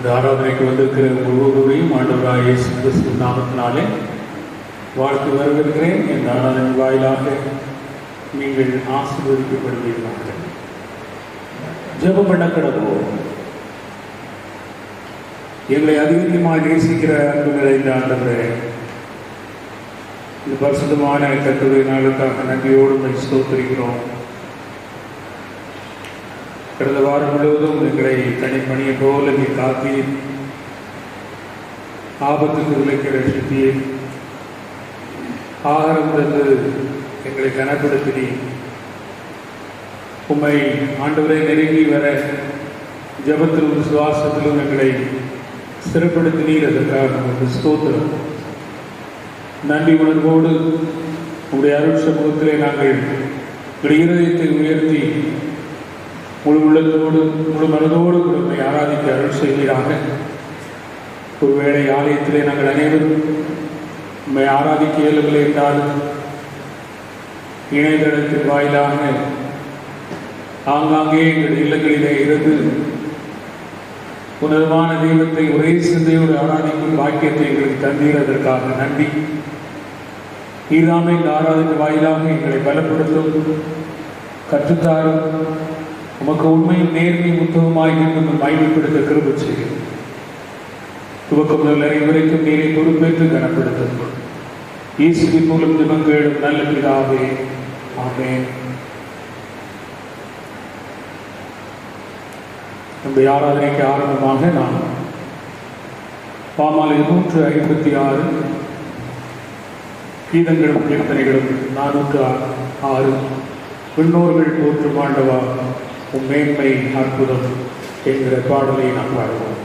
இந்த ஆராதனைக்கு வந்திருக்கிற ஒவ்வொருவரையும் ஆண்டவராகிய இயேசு கிறிஸ்து நாமத்தினாலே வாழ்த்து வரவேற்கிறேன். இந்த ஆராதனை வாயிலாக நீங்கள் ஆசீர்வதிக்கப்படுவீர்களாக. ஜெபம் பண்ண கடவோம். எங்களை அதிகமாக நேசிக்கிற அன்பு நிறைந்த ஆண்டவரே, இந்த பரிசுத்தமான கர்த்தருடைய நாளுக்காக நன்றியோடு ஸ்தோத்திரிக்கிறோம். கடந்த வாரம் முழுவதும் எங்களை தனிப்பணியை போல நீ காத்தீர், ஆபத்துக்கு விளைக்கிற ரட்சித்தீர், ஆகாரம் தந்து எங்களை கனப்படுத்தி உம்மை ஆண்டவரை நெருங்கி வர ஜபத்திலும் விசுவாசத்திலும் எங்களை ஸ்திரப்படுத்தினீர். அதற்காக நமக்கு ஸ்தோத்திரம். நன்றி உணர்வோடு உங்களுடைய அருள் சமூகத்திலே நாங்கள் உங்களுடைய இருதயத்தை உயர்த்தி முழு உள்ளத்தோடு முழு மனதோடு உங்களை ஆராதிக்க அருள் செய்வீராக. ஒருவேளை ஆலயத்திலே நாங்கள் அனைவரும் உண்மை ஆராதிக்க இயலவில்லை என்றால் இணையதளத்தின் வாயிலாக ஆங்காங்கே எங்கள் இல்லங்களிலே இருந்து உன்னதமான தெய்வத்தை ஒரே சிந்தையோடு ஆராதிக்கும் பாக்கியத்தை எங்களுக்கு தந்தீர். அதற்காக நன்றி. ஈராமை இந்த ஆராதனை வாயிலாக எங்களை பலப்படுத்தும், கற்றுத்தாரும், உமக்கு உண்மையும் நேர்மை புத்தகமாய் இருந்து மகிமைப்படுத்த கிருபை செய்யும். துவக்க முதல் அனைவரைக்கும் நீரை பொறுப்பேற்று கனப்படுத்தும். இயேசுவின் மூலம் ஜெபங்களும் நல்ல பிதாவே, ஆமென். நம்முடைய ஆராதனைக்கு ஆரம்பமாக நாம் பாமாலை 156 கீதங்களும் கீர்த்தனைகளும் 406 விண்ணோர்கள் போற்றும் ஆண்டவா உம் மேன்மை அற்புதம் என்கிற பாடலை நாம் பாடுவோம்.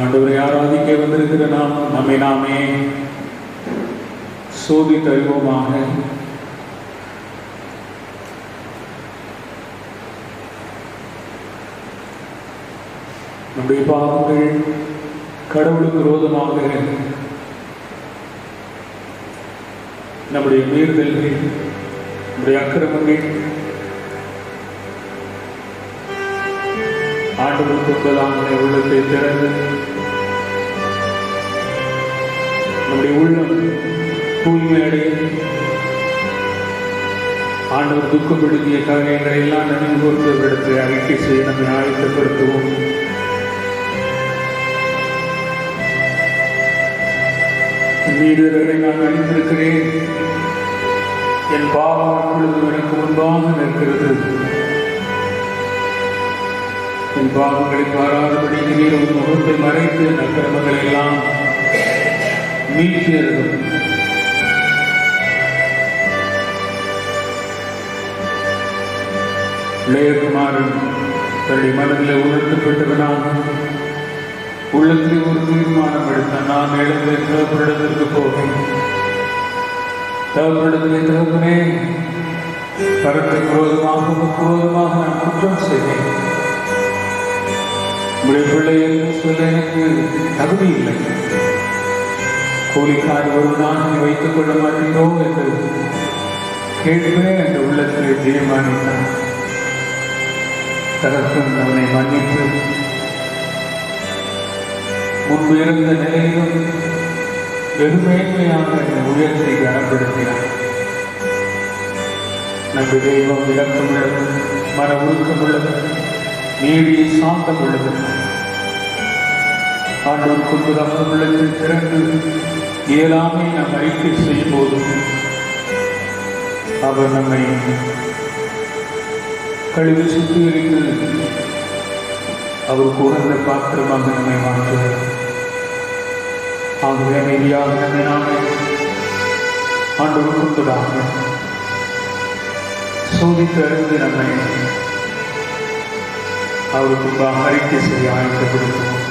ஆண்டவரை ஆராதிக்க வந்திருக்கிற நாம் நம்மை நாமே சோதித்தறிவோமாக. நம்முடைய பாவங்கள், கடவுளுக்கு விரோதமாக நம்முடைய மீறுதல்கள், நம்முடைய அக்கிரமங்கள் ஆண்டவருக்கு ஒன்பதாம் உள்ளத்தை திறந்து நம்முடைய உள்ளம் தூய்மையடைய ஆண்டவர் துக்கப்படுத்திய காரியங்களை எல்லாம் நினைவு கூர்ந்தவரிடத்தை அறிக்கை செய்ய நம்மை ஆயத்தப்படுத்துவோம். மீறுதலை நான் அறிந்திருக்கிறேன், என் பாவம் எப்பொழுதும் எனக்கு முன்பாக நிற்கிறது. என் பாவங்களை பாராதபடி நீர் உன் முகத்தை மறைத்து என் அக்கிரமங்களை எல்லாம் மீட்கிறது. இளையகுமாரன் தன்னுடைய மனதில் உணர்த்தப்பட்டவனாக உள்ளத்தில் ஒரு தீர்மானம் எடுத்தான். நான் எழுந்து தகப்பனிடத்திற்கு போவேன். தகப்பனிடத்திலே, தகப்பனே, பரத்துக்கு விரோதமாக நான் குற்றம் செய்வேன். உங்களுடைய பிள்ளை என்று சொல்ல எனக்கு தகுதி இல்லை. கூலிக்கார் ஒரு நாள் வைத்துக் கொள்ள மாட்டீரோ என்று கேட்பேன் என்ற உள்ளத்தில் தீர்மானித்தான். தகப்பன் அவனை மன்னித்து முன்பு இருந்த நிலையிலும் வெறுமேன்மையாக உயர்த்தி கனப்படுத்தினார். நமது தெய்வம் விளக்கம் உள்ளது, மன உருக்கம் உள்ளது, நீடிய சாந்தம் உள்ளது. ஆண்டவருக்கு ஒன்பதாம் உள்ளத்தில் திறந்து இயலாமை நாம் அறிக்கை செய்யும் போது அவர் நம்மை கழுவி சுத்திகரித்து அவருக்கு உகந்த பாத்திரமாக நம்மை மாற்றுவார். ஆகவே அமைதியாக நம்மை நாமே ஆண்டவருக்கு ஒன்பதாக சோதித்து அறிந்து நம்மை அவருக்கு அறிக்கை செய்ய ஆயத்தப்படுத்துவோம்.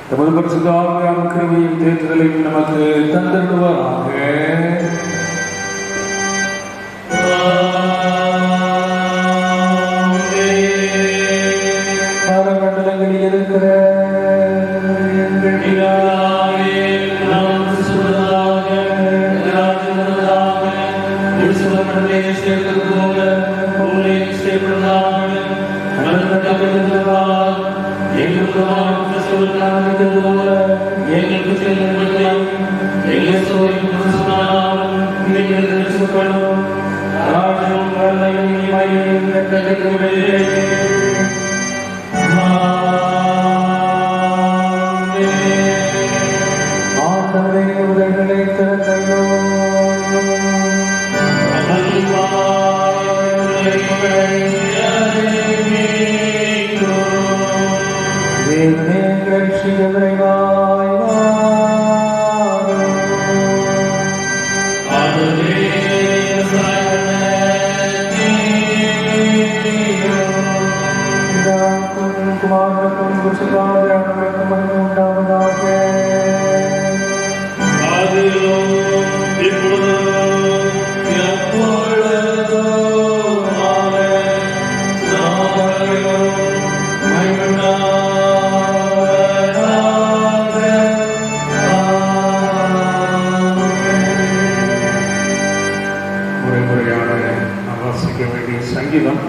தமது பரிசுத்த ஆவியானவர் கிருபையும் தேற்றுதலையும் நமக்கு தந்தருள்வாராக. பரமண்டலங்களில் இருக்கிற சங்கீதம்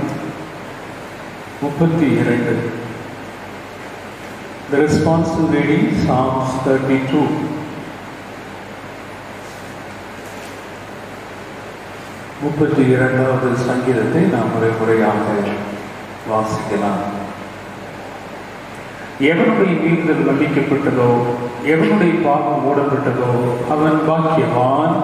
32. The responsive reading, Psalms 32. இரண்டாவது சங்கீதத்தை நாம் முறையாக வாசிக்கலாம். எவனுடைய மீறுதல் மன்னிக்கப்பட்டதோ, எவனுடைய பாவம் மூடப்பட்டதோ அவன் பாக்கியவான்.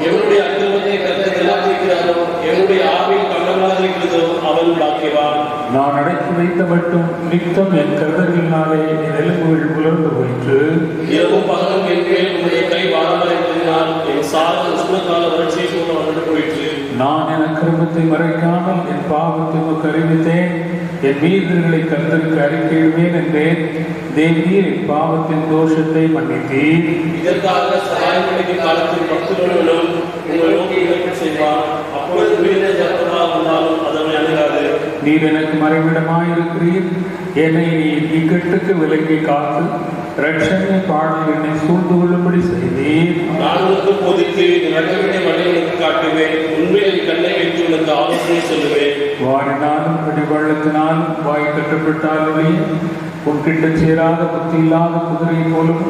எவனுடைய அக்கிரமத்தை கர்த்தர் விலக்குகிறாரோ, எவனுடைய ஆவியில் கள்ளமாயிருக்கிறதோ அவன் பாக்கியவான். நான் அடக்கி வைத்த மட்டும் நித்தம் என் கர்த்தரினாலே என் எலும்புகள் உலர்ந்து போயிற்று. இரவும் பகலும் என் மேல் உடைய கை பாரமாயிருந்ததினால் என் சார்ந்த உஷ்ணகால வறட்சியை போல வந்து போயிற்று. நான் என் அக்கிரமத்தை மறைக்காமல் என் பாவத்தை உமக்கு அறிவித்தேன். என் மீறுதல்களை கர்த்தருக்கு அறிக்கையிடுவேன் என்றேன். தேவரீர் என் பாவத்தின் தோஷத்தை மன்னித்தீர். இதற்காக சகாயமளிக்க காலத்தில் பக்தர்களும் உங்களை நோக்கி இறக்கம் செய்வார். அப்பொழுது வீர ஜனமாக வந்தாலும் அதனை அணுகாது. நீர் எனக்கு மறைவிடமாயிருக்கிறீர். என்னை நீர் இக்கட்டுக்கு விலக்கி காத்து இரட்சணிய பாடல் என்னை சூழ்ந்து கொள்ளும்படி செய்தீர். நான் உனக்கு போதித்து இரட்சணிய வழிகளுக்கு காட்டுவேன். உண்மையில் கண்ணை வைத்து உனக்கு ஆலோசனை சொல்லுவேன். வாரினாலும் பிடிவள்ளத்தினாலும் வாய் கட்டப்பட்டாலுமே உன்கிட்ட சேராத புத்தி இல்லாத குதிரை போலும்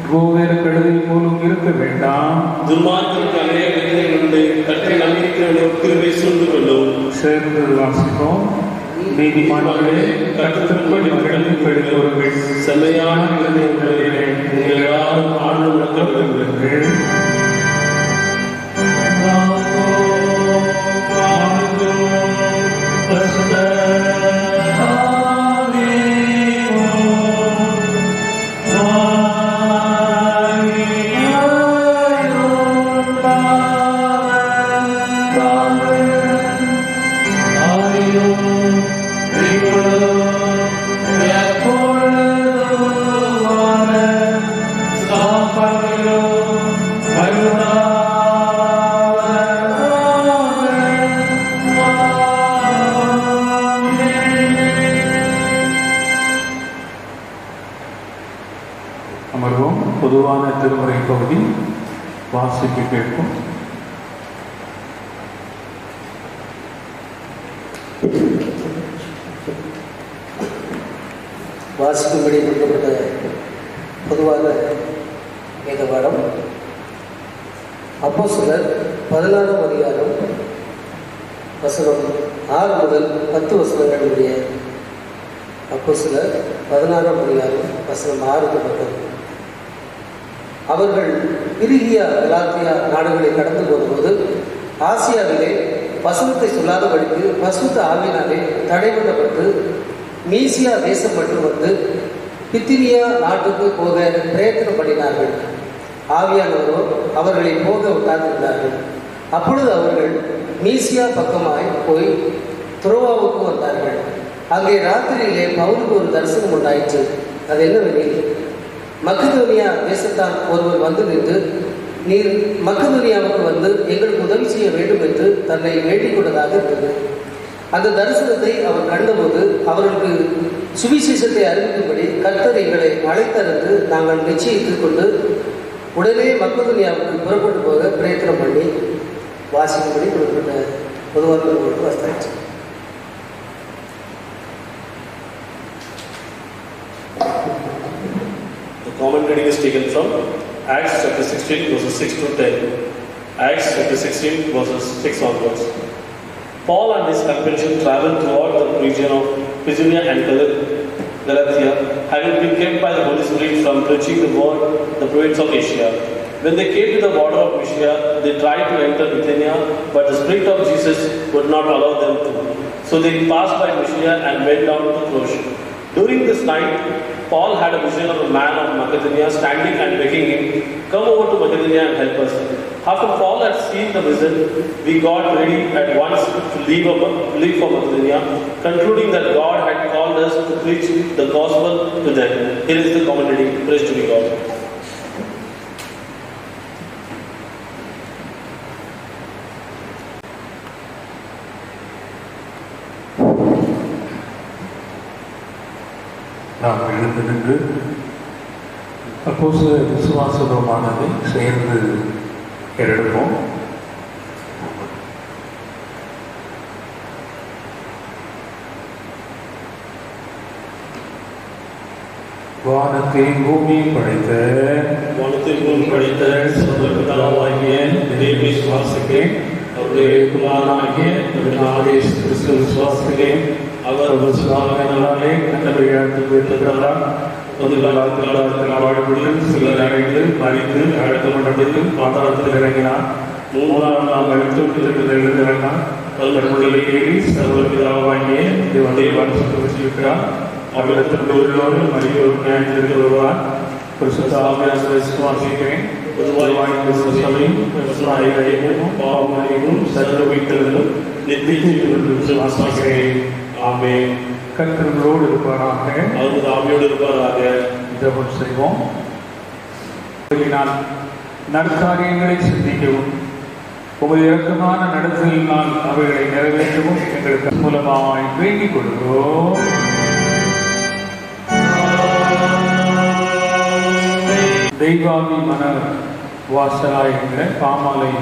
கோவேறு கழுதை போலும் இருக்க வேண்டாம். துர்மார்க்கருக்கு அநேக விதிகள் உண்டு. கற்றை நம்பிக்கையை சூழ்ந்து கொள்ளும். சேர்ந்து வாசிப்போம். நீதிமான்களே, கர்த்தருக்குள் மகிழ்ந்து பெறுகிறவர்கள் செம்மையான இருதயமுள்ளவர்களே, நீங்கள் யாரும் ஆழ்ந்து உணர்ந்தவர்கள். அமர்வோம். பொதுவான திருமுறை பகுதி வாசிக்க கேட்போம். வாசிக்கும்படி கொடுக்கப்பட்ட பொதுவான வேத பாடம் அப்போஸ்தலர் 16ஆம் அதிகாரம் வசனம் 6 முதல் 10 வசனங்களுடைய. அப்போஸ்தலர் 16ஆம் அதிகாரம் வசனம் 6 முதல் 10. அவர்கள் பிரிகியா கலாத்தியா நாடுகளை கடந்து போகும்போது ஆசியாவிலே வசனத்தை சொல்லாதபடிக்கு பசுத்த ஆவியினாலே தடை பண்ணப்பட்டு மீசியா தேசம் மட்டும் வந்து பித்தினியா நாட்டுக்கு போக பிரயத்தனம் பண்ணினார்கள். ஆவியானவரோ அவர்களை போக விட்டாதிருந்தார்கள். அப்பொழுது அவர்கள் மீசியா பக்கமாய் போய் துரோவாவுக்கு வந்தார்கள். அங்கே ராத்திரியிலே பவுலுக்கு ஒரு தரிசனம் உண்டாயிற்று. அது என்னவெனில், மக்கதோனியா தேசத்தான் ஒருவர் வந்து நின்று, நீர் மக்கதோனியாவுக்கு வந்து எங்களுக்கு உதவி செய்ய வேண்டும் என்று தன்னை வேண்டிக் கொண்டதாக இருந்தது. அந்த தரிசனத்தை அவர் கண்டபோது அவர்களுக்கு சுவிசேஷத்தை அறிவிக்கும்படி கர்த்தர் எங்களை அழைத்தறிந்து நாங்கள் நிச்சயித்துக் கொண்டு உடனே மக்கதோனியாவுக்கு புறப்பட்டு போக பிரயத்தனம் பண்ணி வாசிக்கும்படி கொடுக்கப்பட்ட பொதுவாக வந்தாச்சு. The common reading is taken from Acts chapter 16 verses 6 to 10. Acts chapter 16 verses 6 onwards. Paul and his companions traveled throughout the region of Pisidia and Galatia, having been kept by the Holy Spirit from preaching the word in the province of Asia. When they came to the border of Mysia, they tried to enter Bithynia, but the Spirit of Jesus would not allow them to. So they passed by Mysia and went down to Troas. During this night, Paul had a vision of a man of Macedonia standing and begging him, "Come over to Macedonia and help us." After Paul had seen the vision, we got ready at once to leave for Macedonia, concluding that God had called us to preach the gospel to them. Here is the common reading. Praise to be God. நாம் எழுந்து நின்று அப்போஸ்தலர் விசுவாசமானதை சேர்ந்து எடுப்போம். வானத்தையும் பூமியும் படைத்த சர்வபிதாவாகிய தேவனை விசுவாசிக்கிறேன். அவருடைய குமாரனாகிய கிறிஸ்து விசுவாசிக்கிறேன். அவர் விசுவாசத்தினாலே கண்டபடியாருக்கு உயர்த்தப்பட்டார். வாழ்வில் சிலர் அடைந்து மறித்து அடுத்த மண்டபத்தில் பாதாளத்தில் இறங்கினார். மூன்றாம் நாள் எழுந்திறங்கினார். ஏறி சர்வபிதாவாகிய தேவனை வசிக்கிறார். அவரிடத்தில் உள்ளோடு மறியோர் நியாயத்திற்கு வருவார். பரிசுத்த ஆவியானவரை விசுவாசிக்கிறேன். பாவமன்னிப்பும் சர்வ உயிர்த்தெழுதலும் நித்திய ஜீவனும் விசுவாசிக்கிறேன். ஆமென். கர்த்தரோடு இருப்பாராக, அவரது ஆவியோடு இருப்பாராக. ஜெபம் செய்வோம். நற்காரியங்களை சிந்திக்கவும் உமது இரக்கமான நடத்தையினால் அவைகளை நிறைவேற்றவும் எங்களுக்கு மூலமாய் வேண்டிக் கொள்கிறோம். தெய்வாவி மன வாசலாய் என்கிற பாமாலை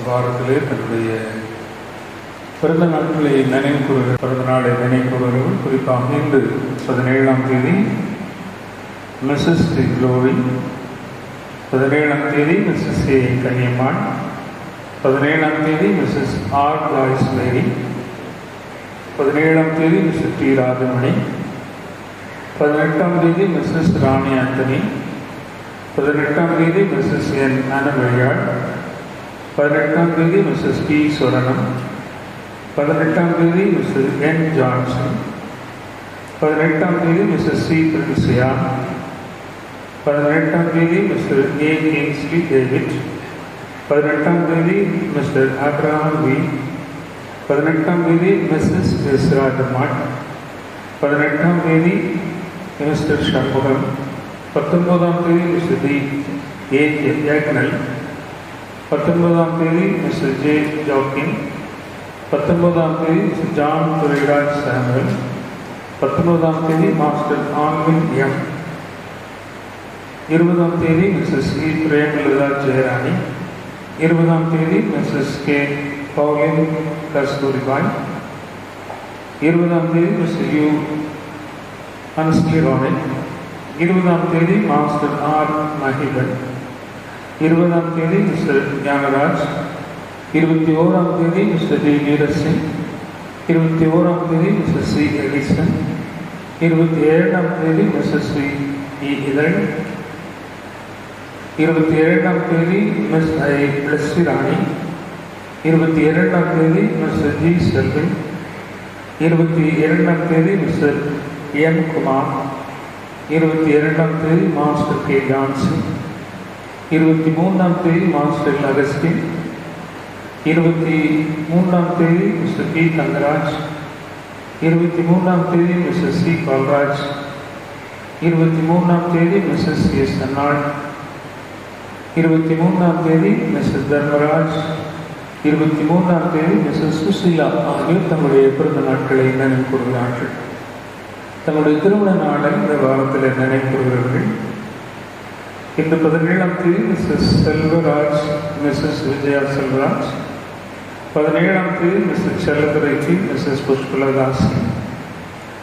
வாரத்திலே தன்னுடைய பிறந்த நாட்களை நினைவு கூறுகிற பிறந்த நாளை நினைவு கூறுகிறவர்கள் குறிப்பாக இன்று 17ஆம் தேதி மிஸ்ஸஸ் டி க்ளோரி, 17ஆம் தேதி மிஸ்ஸஸ் ஏ கன்னியம்மாள், 17ஆம் தேதி மிஸ்ஸஸ் ஆர் ஜாய்ஸ் மேரி, 17ஆம் தேதி மிஸ்ஸஸ் டி ராஜமணி, 18ஆம் தேதி மிஸ்ஸஸ் ராணி ஆண்டனி, 18ஆம் தேதி மிஸ்ஸஸ் என் அனவழியாள், 18ஆம் தேதி மிஸ்ஸஸ் பி சுரணம், 18ஆம் தேதி மிஸ்ஸஸ் என் ஜான்சன், 18ஆம் தேதி மிஸ்ஸஸ் சி பிரின்சியா, 18ஆம் தேதி மிஸ்டர் ஏ கிங்ஸ்லி டேவிட், 18ஆம் தேதி மிஸ்டர் ஆப்ரஹாம் வி, 18ஆம் தேதி மிஸ்ஸஸ் எஸ்ராஜமாட், 18ஆம் தேதி மிஸ்டர் ஷண்முகம், 19ஆம் தேதி மிஸ்டர் டி ஏ ஏகனல். 19ஆம் தேதி மிஸ்டர் ஜே ஜாக்கின். 19ஆம் தேதி மிஸ்டர் ஜான் துரைராஜ் சாமுவல். 19ஆம் தேதி மாஸ்டர் ஆன்வின் எம். 20ஆம் தேதி மிஸ்ஸஸ் சி பிரேமலதா ஜெயராணி. 20ஆம் தேதி மிஸ்ஸஸ் கே பவுலின் கஸ்தூரிபாய். 20ஆம் தேதி மிஸ்டர் யூ அன்ஸ்லி ராணிக். 20ஆம் தேதி மாஸ்டர் ஆர் மஹிபன். 20ஆம் தேதி மிஸ்டர் ஞானராஜ். 21ஆம் தேதி மிஸ்டர் டி வீரசிங். 21ஆம் தேதி மிஸ்டர் சி எலிசன். 27ஆம் தேதி மிஸ்டர் ஸ்ரீ இ இதழ். 27ஆம் தேதி மிஸ் ஐ பிளஸ்ஸி ராணி. 22ஆம் தேதி மிஸ்டர் ஜி செல்வின். 22ஆம் தேதி மிஸ்டர் என் குமார். 22ஆம் தேதி மாஸ்டர் கே ஜான்சி. 23ஆம் தேதி மாஸ்டர் அகஸ்டின். 23ஆம் தேதி மிஸ்டர் பி தங்கராஜ். 23ஆம் தேதி மிஸ்டர் சி பால்ராஜ். 23ஆம் தேதி மிஸ்ஸஸ் எஸ் அன்னாள். 23ஆம் தேதி மிஸ்டர் தர்மராஜ். 23ஆம் தேதி மிஸ்ஸஸ் சுசிலா ஆகியோர் தங்களுடைய பிறந்த நாட்களை நினைவு கூறுகிறார்கள். தங்களுடைய திருமண நாளை இந்த வாரத்தில் நினைவு கூறுகிறார்கள். இன்று 17ஆம் தேதி மிஸ்ஸஸ் செல்வராஜ், மிஸ்ஸஸ் விஜயா செல்வராஜ். 17ஆம் தேதி மிஸ்டர் செல்லதுரைச்சி, மிஸ்ஸஸ் புஷ்பலதாசி.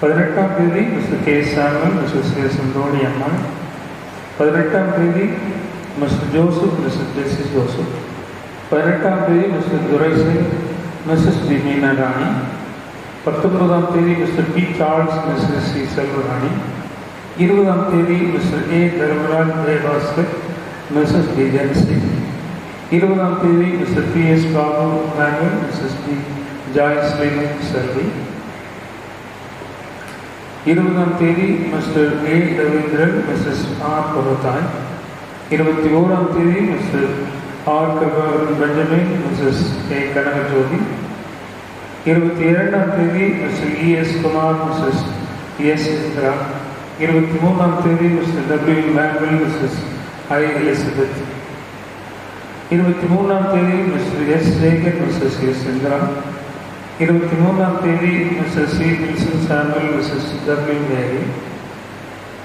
18ஆம் தேதி Mr K Samuel, Mrs K Sundoni Ammal. 18ஆம் தேதி Mr Joseph, Mrs Jessie Joseph. 18ஆம் தேதி Mr Durai Singh, Mrs D Meena Rani. 19ஆம் தேதி Mr P Charles, Mrs C Selvarani. 20ஆம் தேதி Mr A Dharmaraj Jayabaskar, Mrs D Jency. 20ஆம் தேதி Mr P S Babu Manuel, Mrs D Joycelin Selvi. 20ஆம் தேதி Mr A Ravindran, Mrs R Parvathai. 21ஆம் தேதி Mr R Karunakaran Benjamin, Mrs A Kanagajothi. 22ஆம் தேதி Mr E S Kumar, Mrs S Indira. 23ஆம் தேதி Mr W Manuel, Mrs I Elizabeth. 23ஆம் தேதி Mr S Jegan, Mrs S Indira. 23ஆம் தேதி Mr C Wilson Samuel, Mrs W Mary.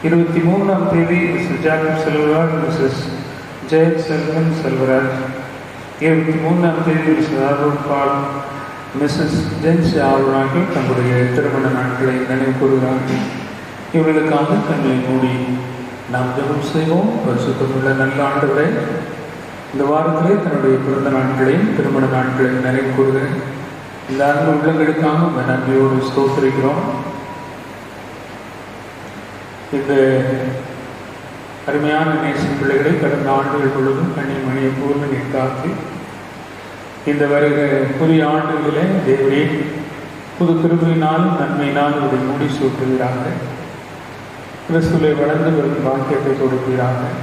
23ஆம் தேதி Mr Jacob Selvaraj, Mrs Jayath Selvan Selvaraj. 23ஆம் தேதி Mr Arun Paul, Mrs Jency ஆளுநர்கள் தங்களுடைய திருமண நாட்களை நினைவு கூறுகிறார்கள். இவர்களுக்காக தங்களை மூடி நாம் ஜெபம் செய்வோம். பரிசுத்தமுள்ள நல்ல ஆண்டவரே, இந்த வாரத்திலே தன்னுடைய பிறந்த நாட்களையும் திருமண நாட்களையும் நினைவு கூறுகிறேன். இந்த அன்பு உள்ளங்களுக்காக நன்றியோடு ஸ்தோத்திரிக்கிறோம். இந்த அருமையான நேச பிள்ளைகளை கடந்த ஆண்டுகள் முழுவதும் கண்ணீர் மணியை பூர்ண காத்து இந்த வருகிற புதிய ஆண்டுகளிலே தேவரே புது கிருபையினாலும் நன்மையினாலும் இதை மூடி சூட்டுகிறார்கள். கிறிஸ்துவை வளர்ந்து வரும் பாக்கியத்தை கொடுக்கிறார்கள்.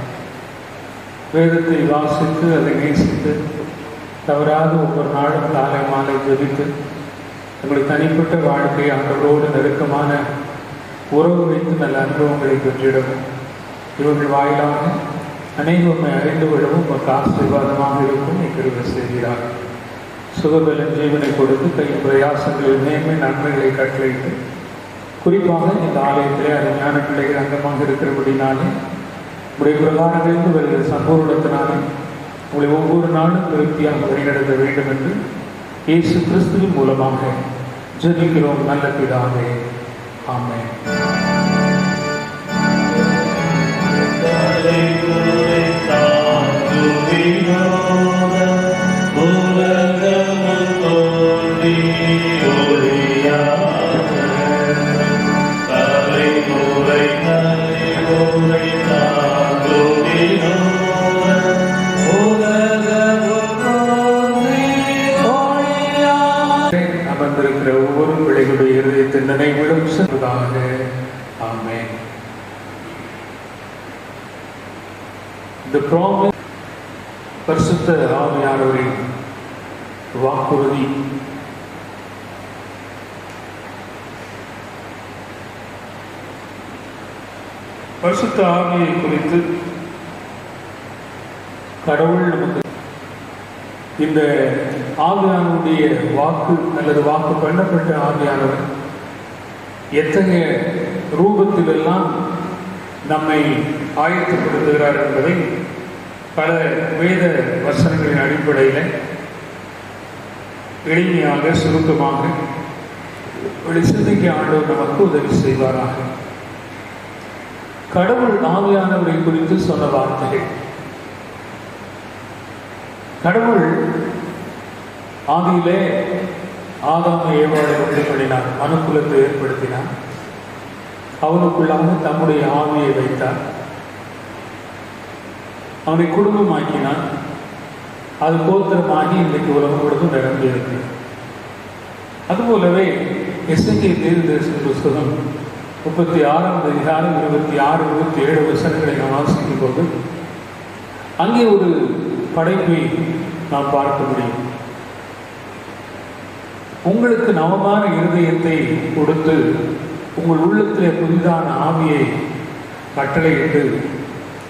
வேதத்தை வாசித்து அதை நேசித்து தவறாது ஒவ்வொரு நாளும் காலை மாலை ஜெபித்து தங்களுடைய தனிப்பட்ட வாழ்க்கையை ஆண்டவரோடு நெருக்கமான உறவு வைத்து நல்ல அனுபவங்களை பெற்றிடவும் இவர்கள் வாயிலாக அனைவருமை அறிந்து விடவும் உமக்கு ஆசீர்வாதமாக இருக்கும் கிருபை செய்கிறார். சுகபலன் ஜீவனை கொடுத்து கையின் பிரயாசங்களில் மேன்மை நன்மைகளை கட்டளையிட்டு குறிப்பாக இந்த ஆலயத்திலே அருமையான பிள்ளைகள் அங்கமாக இருக்கிறபடினாலே உடைய பிரகாரங்களிலிருந்து வருகிற சம்பூர்ணத்தினாலே உங்களை ஒவ்வொரு நாளும் திருப்தியாக வழிநடத்த வேண்டும் என்று இயேசு கிறிஸ்துவின் மூலமாக ஜெபிக்கிறோம் நல்ல பிதாவே. ஆமென். அமர்ந்திருக்கிற ஒவ்வொரு பிள்ளைகளுடைய இருதயத்தின் நினைவிலும் சென்றதாக. ஆமென். The promise, பரிசுத்த ஆவியானவரின் வாக்குறுதி. பரிசுத்த ஆவியை குறித்து கடவுள் நமக்கு இந்த ஆவியானுடைய வாக்கு அல்லது வாக்கு பண்ணப்பட்ட ஆவியானவர் எத்தகைய ரூபத்திலெல்லாம் நம்மை ஆயத்தப்படுத்துகிறார் என்பதை பல வேத வசனங்களின் அடிப்படையில் எளிமையாக சுருக்கமாக சிந்திக்க ஆண்டவர் நமக்கு உதவி செய்வாராக. கடவுள் ஆவியானவரை குறித்து சொன்ன வார்த்தைகள். கடவுள் ஆதியிலே ஆதாமை ஏவாளை உண்டு பண்ணினார், மனுக்குலத்தை ஏற்படுத்தினார், அவனுக்குள்ளாக தம்முடைய ஆவியை வைத்தார், அவனை குடும்பமாக்கினான். அது கோத்திரமாகி இன்றைக்கு உலகம் முழுவதும் நிரம்பி இருக்கிறது. அதுபோலவே எசேக்கியேல் தீர்க்கதரிசன புத்தகம் 36ஆம் அதிகாரம் 26, 27 வசனங்களை நாம் வாசிக்கும் போது அங்கே ஒரு படைப்பை நாம் பார்க்க முடியும். உங்களுக்கு நவமான இருதயத்தை கொடுத்து உங்கள் உள்ளத்திலே புதிதான ஆவியை கட்டளையிட்டு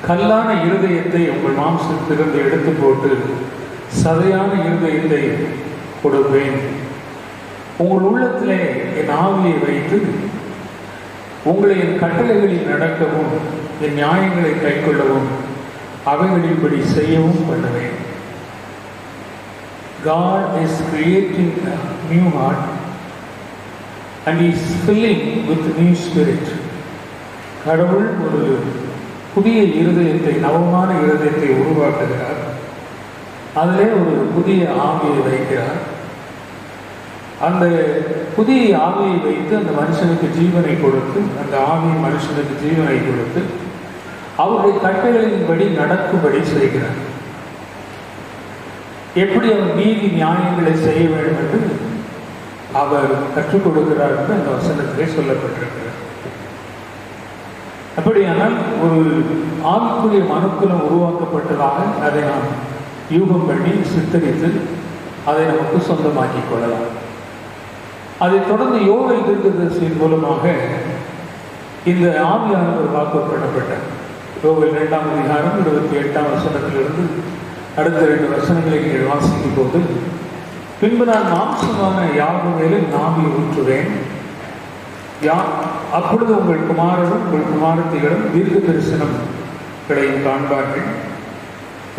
கல்லான இருதயத்தை உங்கள் மாம்சத்திலிருந்து எடுத்து போட்டு சதையான இருதயத்தை கொடுப்பேன். உங்கள் உள்ளத்திலே என் ஆவியை வைத்து உங்களை என் கட்டளைகளில் நடக்கவும் என் நியாயங்களை கைக்கொள்ளவும் அவைகளின்படி செய்யவும் பண்ணுவேன். God is creating a new heart and He is filling with a new spirit. கடவுள் ஒரு புதிய இருதயத்தை, நவமான இருதயத்தை உருவாக்குகிறார். அதிலே ஒரு புதிய ஆவியை வைக்கிறார். அந்த புதிய ஆவியை வைத்து அந்த மனுஷனுக்கு ஜீவனை கொடுத்து, அந்த ஆவி மனுஷனுக்கு ஜீவனை கொடுத்து அவருடைய கட்டளைகளின்படி நடக்கும்படி செய்கிறார். எப்படி அவர் நீதி நியாயங்களை செய்ய வேண்டும் என்று அவர் கற்றுக் கொடுக்கிறார் என்று அந்த வசனத்திலே சொல்லப்பட்டிருக்கிறார். அப்படியானால் ஒரு ஆவிக்குரிய மனுக்குலம் உருவாக்கப்பட்டதாக அதை நாம் யூகம் பண்ணி சித்தரித்து அதை நமக்கு சொந்தமாக்கிக் கொள்ளலாம். அதைத் தொடர்ந்து யோவேல் தீர்க்கதரிசியின் மூலமாக இந்த ஆவியானவர் வாக்கு பண்ணப்பட்டார். யோவேல் 2ஆம் அதிகாரம் 28ஆம் வசனத்திலிருந்து அடுத்த 2 வசனங்களை நீங்கள் வாசிக்கும் போது, பின்பு நான் மாம்சமான யாவர் மேலும் ஆவியை ஊற்றுவேன், அப்பொழுது உங்கள் குமாரரும் உங்கள் குமாரத்திகளும் தீர்க்க தரிசனங்களையும் காண்பார்கள்,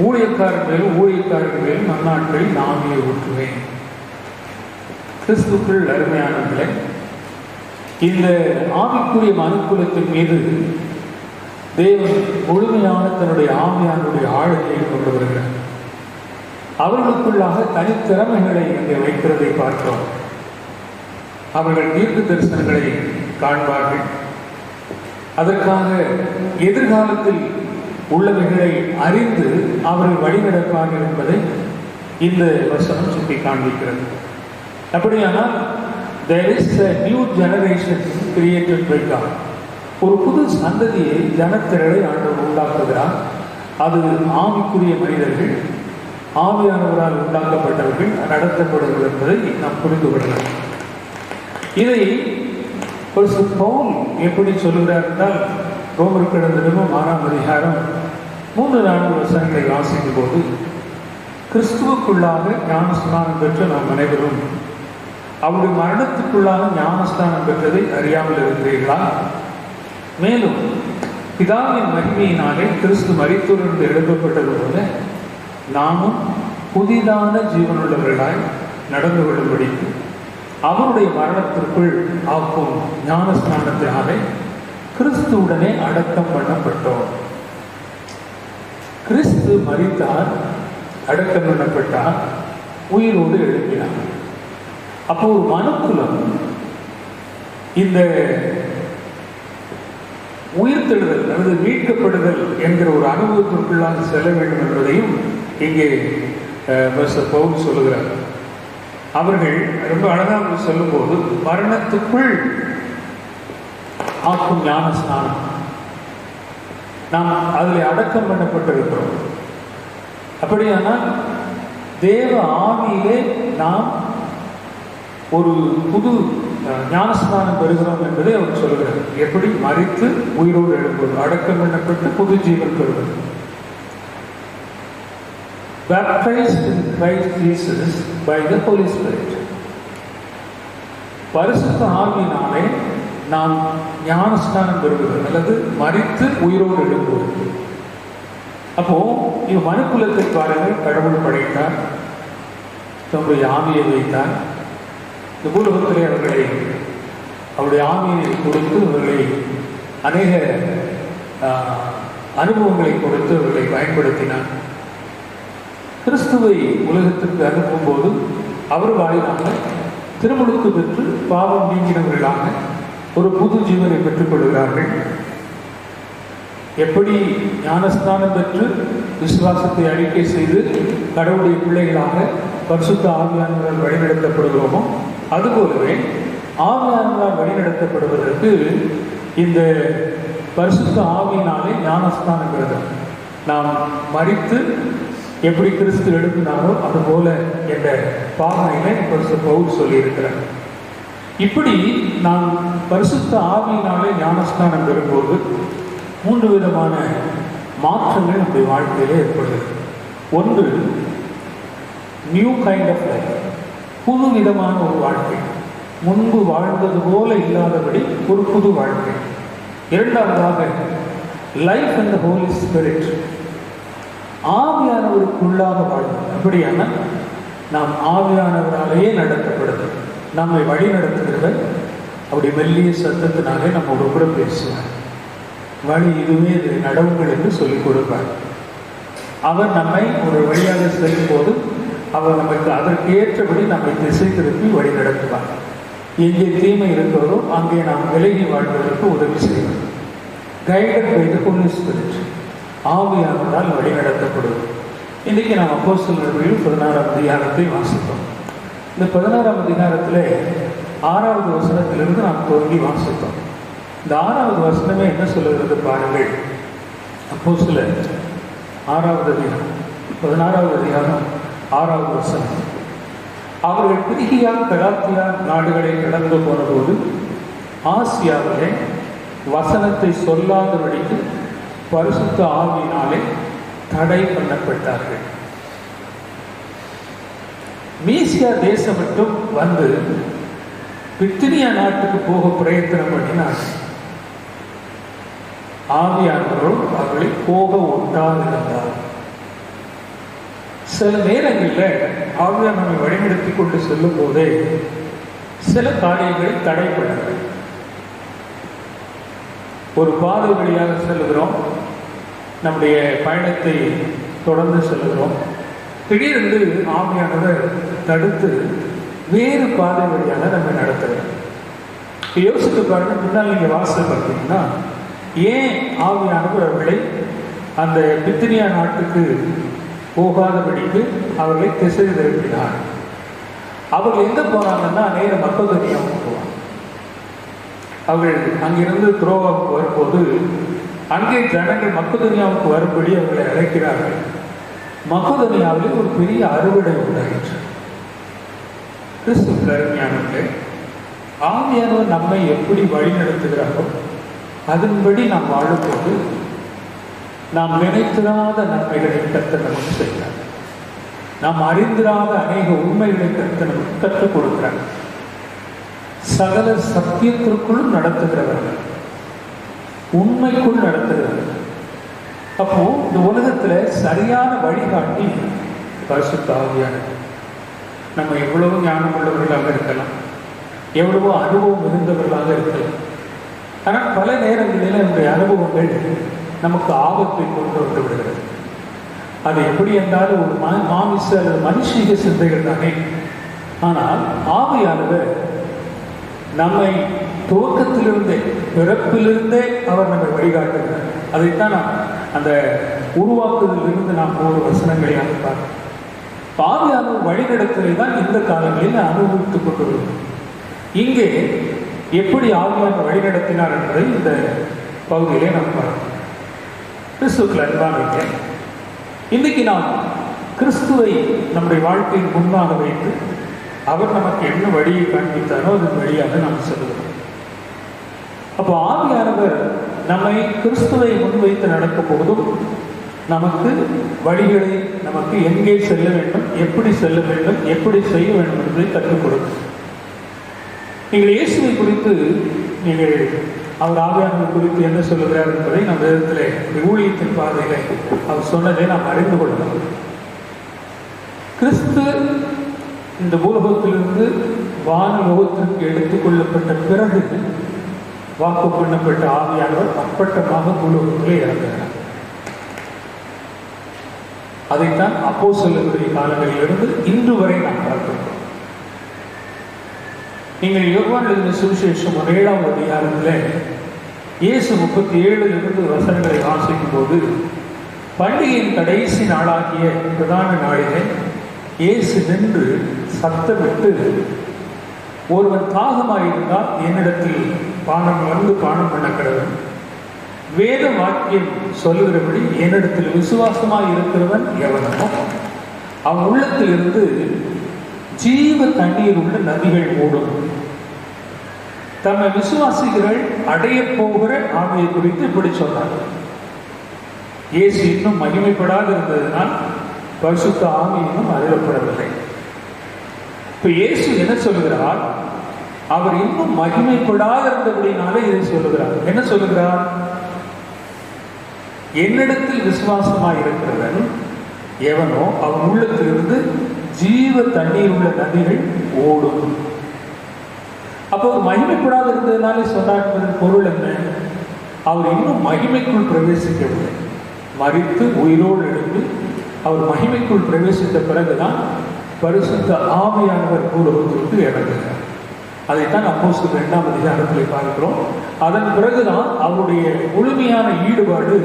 ஊழியக்காரர் மேலும் அந்நாட்களில் ஆவியை ஊற்றுவேன். கிறிஸ்துக்குள் அருமையானவர்களே, இந்த ஆவிக்குரிய மனுக்குலத்தின் மீது தேவன் முழுமையான தன்னுடைய ஆவியானுடைய ஆளுகையை கொண்டு வருகிறார். அவர்களுக்குள்ளாக தனித்திறமைகளை இங்கே வைக்கிறதை பார்க்கிறோம். அவர்கள் தீர்க்க தரிசனங்களை காண்பார்கள். அதற்காக எதிர்காலத்தில் உள்ளவைகளை அறிந்து அவர்கள் வழிநடப்பார்கள் என்பதை இந்த வசனம் சுட்டி காண்பிக்கிறது. அப்படியானால் there is a new generation created by God. ஒரு புது சந்ததியை, ஜனத்திரளை ஆண்டவர் உண்டாக்குகிறார். அது ஆவிக்குரிய மனிதர்கள், ஆவியானவரால் உண்டாக்கப்பட்டவர்கள் நடத்தப்படுகிறது என்பதை நாம் புரிந்து கொள்ளலாம். இதை பவுல் எப்படி சொல்லுகிறார் என்றால், ரோமர் கடந்தமும் 6ஆம் அதிகாரம் 3-4 வசனங்களை வாசிக்கும் போது, கிறிஸ்துவுக்குள்ளாக ஞானஸ்நானம் பெற்ற நாம் அனைவரும் அவருடைய மரணத்துக்குள்ளாக ஞானஸ்தானம் பெற்றதை அறியாமல் இருக்கிறீர்களா? மேலும் பிதாவின் மகிமையினாலே கிறிஸ்து மரித்தோரிலிருந்து எழுப்பப்பட்டது போல நாமும் புதிதான ஜீவனுள்ளவர்களாய் நடந்து கொள்ளும்படி அவருடைய மரணத்திற்குள் ஆக்கும் ஞானஸ்நானத்தினாலே கிறிஸ்துவுடனே அடக்கம் பண்ணப்பட்டோம். கிறிஸ்து மரித்தார், அடக்கம் பண்ணப்பட்டார், உயிரோடு எழுப்பினார். அப்போ ஒரு மனுக்குலம் இந்த உயிர்த்தெழுதல் அல்லது மீட்கப்படுதல் என்கிற ஒரு அனுபவத்திற்குள்ளாக செல்ல வேண்டும் என்பதையும் இங்கே பவுல் சொல்லுகிறார். அவர்கள் ரொம்ப அழகாக சொல்லும்போது, மரணத்துக்குள் ஆக்கும் ஞானஸ்நானம், நாம் அதில் அடக்கம் பண்ணப்பட்டிருக்கிறோம். அப்படியானால் தேவ ஆவியிலே நாம் ஒரு புது ஞானஸ்நானம் பெறுகிறோம் என்பதை அவர் சொல்கிறார். எப்படி மரித்து உயிரோடு எழுப்பது, அடக்கம் பண்ணப்பட்டு புது ஜீவன் பெறுவது. baptized in Christ Jesus by the Holy Spirit. பரிசுத்த ஆவியினாலே நாம் ஞானஸ்நானம் பெறுவது அல்லது மரித்து உயிரோடு எழுப்புவது. அப்போ இவ் மனுக்குலத்தை பாருங்கள், கடவுள் படைத்தார், தன்னுடைய ஆவியை வைத்தார், இந்த பூலகத்திலே அவர்களை அவருடைய ஆவியை கொடுத்து அவர்களை அநேக அனுபவங்களை கொடுத்து அவர்களை பயன்படுத்தினார். கிறிஸ்துவை உலகத்திற்கு அனுப்பும் போது அவர் வாயிலாக திருமுழுக்கு பெற்று பாவம் நீங்கினவர்களாக ஒரு புது ஜீவனை பெற்றுக் கொள்கிறார்கள். எப்படி ஞானஸ்தானம் பெற்று விசுவாசத்தை அறிக்கை செய்து கடவுளுடைய பிள்ளைகளாக பரிசுத்த ஆவியானவரால் வழிநடத்தப்படுகிறோமோ அதுபோலவே ஆவியானவரால் வழிநடத்தப்படுவதற்கு இந்த பரிசுத்த ஆவியினாலே ஞானஸ்தானங்கிறது நாம் மரித்து எப்படி கிறிஸ்து எழுப்பினாரோ அதுபோல என்ற பாவனையில பரிசுத்த பவுல் சொல்லியிருக்கிறார். இப்படி நாம் பரிசுத்த ஆவியினாலே ஞானஸ்தானம் பெறும்போது 3 விதமான மாற்றங்கள் நம்முடைய வாழ்க்கையிலே ஏற்படுகிறது. ஒன்று, நியூ கைண்ட் ஆஃப் லைஃப், புது விதமான ஒரு வாழ்க்கை, முன்பு வாழ்ந்தது போல இல்லாதபடி ஒரு புது வாழ்க்கை. இரண்டாவதாக, life in the Holy Spirit, ஆவியானவருக்குள்ளாக வாழ்வது. அப்படியான நாம் ஆவியானவராலேயே நடத்தப்படுது, நம்மை வழி நடத்துகிறவர் அப்படி மெல்லிய சத்தத்தினாலே நம்மோடு கூட பேசுவார். வழி இதுவே இது நடவுங்கள் என்று சொல்லிக் கொடுப்பார். அவர் நம்மை ஒரு வழியாக செல்லும் போது அவர் நமக்கு அதற்கு ஏற்றபடி நம்மை திசை திருப்பி வழி நடத்துவார். எங்கே தீமை இருக்கிறதோ அங்கே நாம் விலகி வாழ்வதற்கு உதவி செய்வார். Guided by the Holy Spirit, ஆவியானவரால் வழி நடத்தப்படுவது. இன்றைக்கி நாம் அப்போஸ்தலர்கள் 16ஆம் அதிகாரத்தை வாசித்தோம். இந்த 16ஆம் அதிகாரத்தில் 6வது வசனத்திலிருந்து நாம் துவங்கி வாசித்தோம். இந்த 6வது வசனமே என்ன சொல்லுகிறது பாருங்கள். அப்போஸ்தலர் 6வது அதிகாரம் 16வது அதிகாரம் 6வது வசனம். அவர்கள் பிரிகியா கலாத்தியா நாடுகளை கடந்து போனபோது ஆசியாவிலே வசனத்தை சொல்லாதபடிக்கு பரிசுத்த ஆவியினாலே தடை பண்ணப்பட்டார்கள். மீசியா தேசம் மட்டும் வந்து பித்தினியா நாட்டுக்கு போக பிரயத்தனம் பண்ணினார். ஆவியானவரும் அவர்களை போக ஒட்டாதிருந்தார். சில நேரங்களில் ஆவியானவரை வழிநடத்தி கொண்டு செல்லும் போதே சில காரியங்களை தடைப்படுகிறது. ஒரு பாதை வழியாக செல்கிறோம், நம்முடைய பயணத்தை தொடர்ந்து செல்கிறோம், திடீரென்று ஆவியானவர் தடுத்து வேறு பாதை வழியாக நம்ம நடத்துகிறோம். யோசித்து பாருங்க, முன்னால் நீங்கள் வாசல் பார்த்தீங்கன்னா ஏன் ஆவியானவர் அவர்களை அந்த பித்தினியா நாட்டுக்கு போகாதபடிக்கு அவர்களை திசை திருப்பினார். அவர்கள் எங்கே போனாங்கன்னா நேர மக்கதோனியாவுக்கு போவாங்க. அவர்கள் அங்கிருந்து துரோவாவுக்கு வரும்போது அங்கே ஜனங்கள் மக்கதோனியாவுக்கு வரும்படி அவர்களை அழைக்கிறார்கள். மக்கதோனியாவில் ஒரு பெரிய அறுவடை உண்டாயிற்று. கிறிஸ்து கருமையானவர்களே, ஆவியானவர் நம்மை எப்படி வழி நடத்துகிறாரோ அதன்படி நாம் வாழும்போது நாம் நினைத்திராத நன்மைகளை கர்த்தர் நமக்கு செய்கிறார். நாம் அறிந்திராத அநேக உண்மைகளை கர்த்தர் நமக்கு கற்றுக் கொடுக்கிறார். சகல சத்தியத்திற்குள்ளும் நடத்துகிறவர்கள், உண்மைக்குள் நடத்துகிறவர்கள். அப்போ இந்த உலகத்துல சரியான வழிகாட்டி பரிசுத்த ஆவியானவர். நம்ம எவ்வளவு ஞானம் உள்ளவர்களாக இருக்கலாம், எவ்வளவோ அனுபவம் இருந்தவர்களாக இருக்கலாம். ஆனால் பல நேரங்களில் நம்முடைய அனுபவங்கள் நமக்கு ஆபத்தை கொண்டு வந்து விடுகிறது. அது எப்படி என்றாலும் ஒரு மாமிச அல்லது மனுஷீக சிந்தைகள் தானே. ஆனால் ஆவியானவர் நம்மை துவக்கத்திலிருந்தே, பிறப்பிலிருந்தே அவர் நம்மை வழிகாட்டுகிறார். அதைத்தான் நாம் அந்த உருவாக்குதலிருந்து நாம் ஒரு வசனங்களையாக பார்க்கிறோம். ஆவியானவர் வழிநடத்தலை தான் இந்த காலங்களில் அனுபவித்துக் கொண்டுள்ளது. இங்கே எப்படி ஆவியானவர் வழிநடத்தினார் என்பதை இந்த பகுதியிலே நாம் பார்க்கிறோம். கிறிஸ்துவுக்கு அன்பானவர்களே, இன்றைக்கு நாம் கிறிஸ்துவை நம்முடைய வாழ்க்கையின் முன்பாக வைத்து அவர் நமக்கு என்ன வழியை காண்பித்தாரோ அதன் வழியாக நாம் செல்கிறோம். அப்போ ஆவியானவர் நம்மை கிறிஸ்துவை முன்வைத்து நடக்கும் போதும் நமக்கு வழிகளை, நமக்கு எங்கே செல்ல வேண்டும், எப்படி செல்ல வேண்டும், எப்படி செய்ய வேண்டும் என்பதை கற்றுக் கொடுக்கும். நீங்கள் இயேசுவை குறித்து, நீங்கள் அவர் ஆவியானவர் குறித்து என்ன சொல்லுகிறார் என்பதை நம் வேதத்திலே ஊழியத்தின் பாதையிலே அவர் சொன்னதை நாம் அறிந்து கொள்ளலாம். கிறிஸ்து இந்த பூலோகத்திலிருந்து வானலோகத்திற்கு எடுத்துக் கொள்ளப்பட்ட பிறகு வாக்கு பண்ணப்பட்ட ஆவியானவர் அப்பட்டமாக பூலோகத்திலே இறங்குகிறார். அதைத்தான் அப்போஸ்தலர்களுடைய காலங்களிலிருந்து இன்று வரை நாம் பார்க்கிறோம். நீங்கள் யோவான் எழுதின சுவிசேஷம் 7ஆம் அதிகாரத்தில் இயேசு 37 வசனங்களை வாசிக்கும் போது, பண்டிகையின் கடைசி நாளாகிய பிரதான நாளிலே இயேசு நின்று சத்தமிட்டு, ஒருவன் தாகமாயிருந்தால் என்னிடத்தில் பானம் பண்ண கடவுள், வேத வாக்கியம் சொல்லுகிறபடி என்னிடத்தில் விசுவாசமாய் இருக்கிறவன் எவனோ அவன் உள்ளத்திலிருந்து ஜீவ தண்ணீர் உள்ள நதிகள் ஓடும். தம்மை விசுவாசிகள் அடைய போகிற ஆவியை குறித்து இப்படி சொன்னார். இயேசு இன்னும் மகிமைப்படாது இருந்ததினால் பரிசுத்த ஆவி இன்னும் அருளப்படவில்லை. இப்ப இயேசு என்ன சொல்லுகிறார்? அவர் இன்னும் மகிமைப்படாது இருந்தபடினாலே இதை சொல்லுகிறார். என்ன சொல்லுகிறார்? என்னிடத்தில் விசுவாசமாய் இருக்கிறவன் எவனோ அவன் உள்ளத்திலிருந்து ஜீவ தண்ணீர் உள்ள நதிகள் ஓடும். அப்போ அவர் மகிமைப்படாது இருந்ததுனாலே சொன்னார். பொருள் என்ன? அவர் இன்னும் மகிமைக்குள் பிரவேசிக்கவில்லை. மரித்து உயிரோடு எழுந்து அவர் மகிமைக்குள் பிரவேசித்த பிறகுதான் பரிசுத்த ஆவியானவர் பூலோகத்திற்கு இறங்குகிறார். அதைத்தான் அப்போஸ்தலர் 2ஆம் அதிகாரத்தில் பார்க்கிறோம். அதன் பிறகுதான் அவருடைய முழுமையான ஈடுபாடு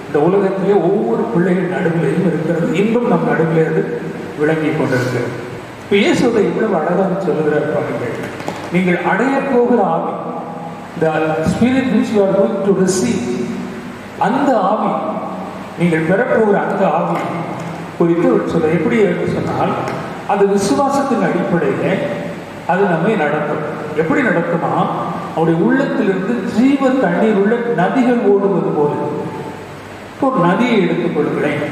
இந்த உலகத்திலே ஒவ்வொரு பிள்ளைகள் நடுவிலையும் இருக்கிறது. இன்றும் நம் நடுவிலே அது விளங்கி கொண்டிருக்கிறது. இப்போ இயேசுவை எவ்வளவு அழகாக சொல்லுகிறார் பாருங்கள். நீங்கள் அடைய போகிற ஆவி, the spirit which you are going to receive, அந்த ஆவி, நீங்கள் பெறப்போகிற அந்த ஆவி குறித்து சொல்ல எப்படி என்று சொன்னால், அது விசுவாசத்தின் அடிப்படையில் அது நம்மை நடத்தும். எப்படி நடத்துமா? அவருடைய உள்ளத்திலிருந்து ஜீவ தண்ணீர் உள்ள நதிகள் ஓடுவது போல. இப்போ ஒரு நதியை எடுத்துக்கொள்கிறேன்.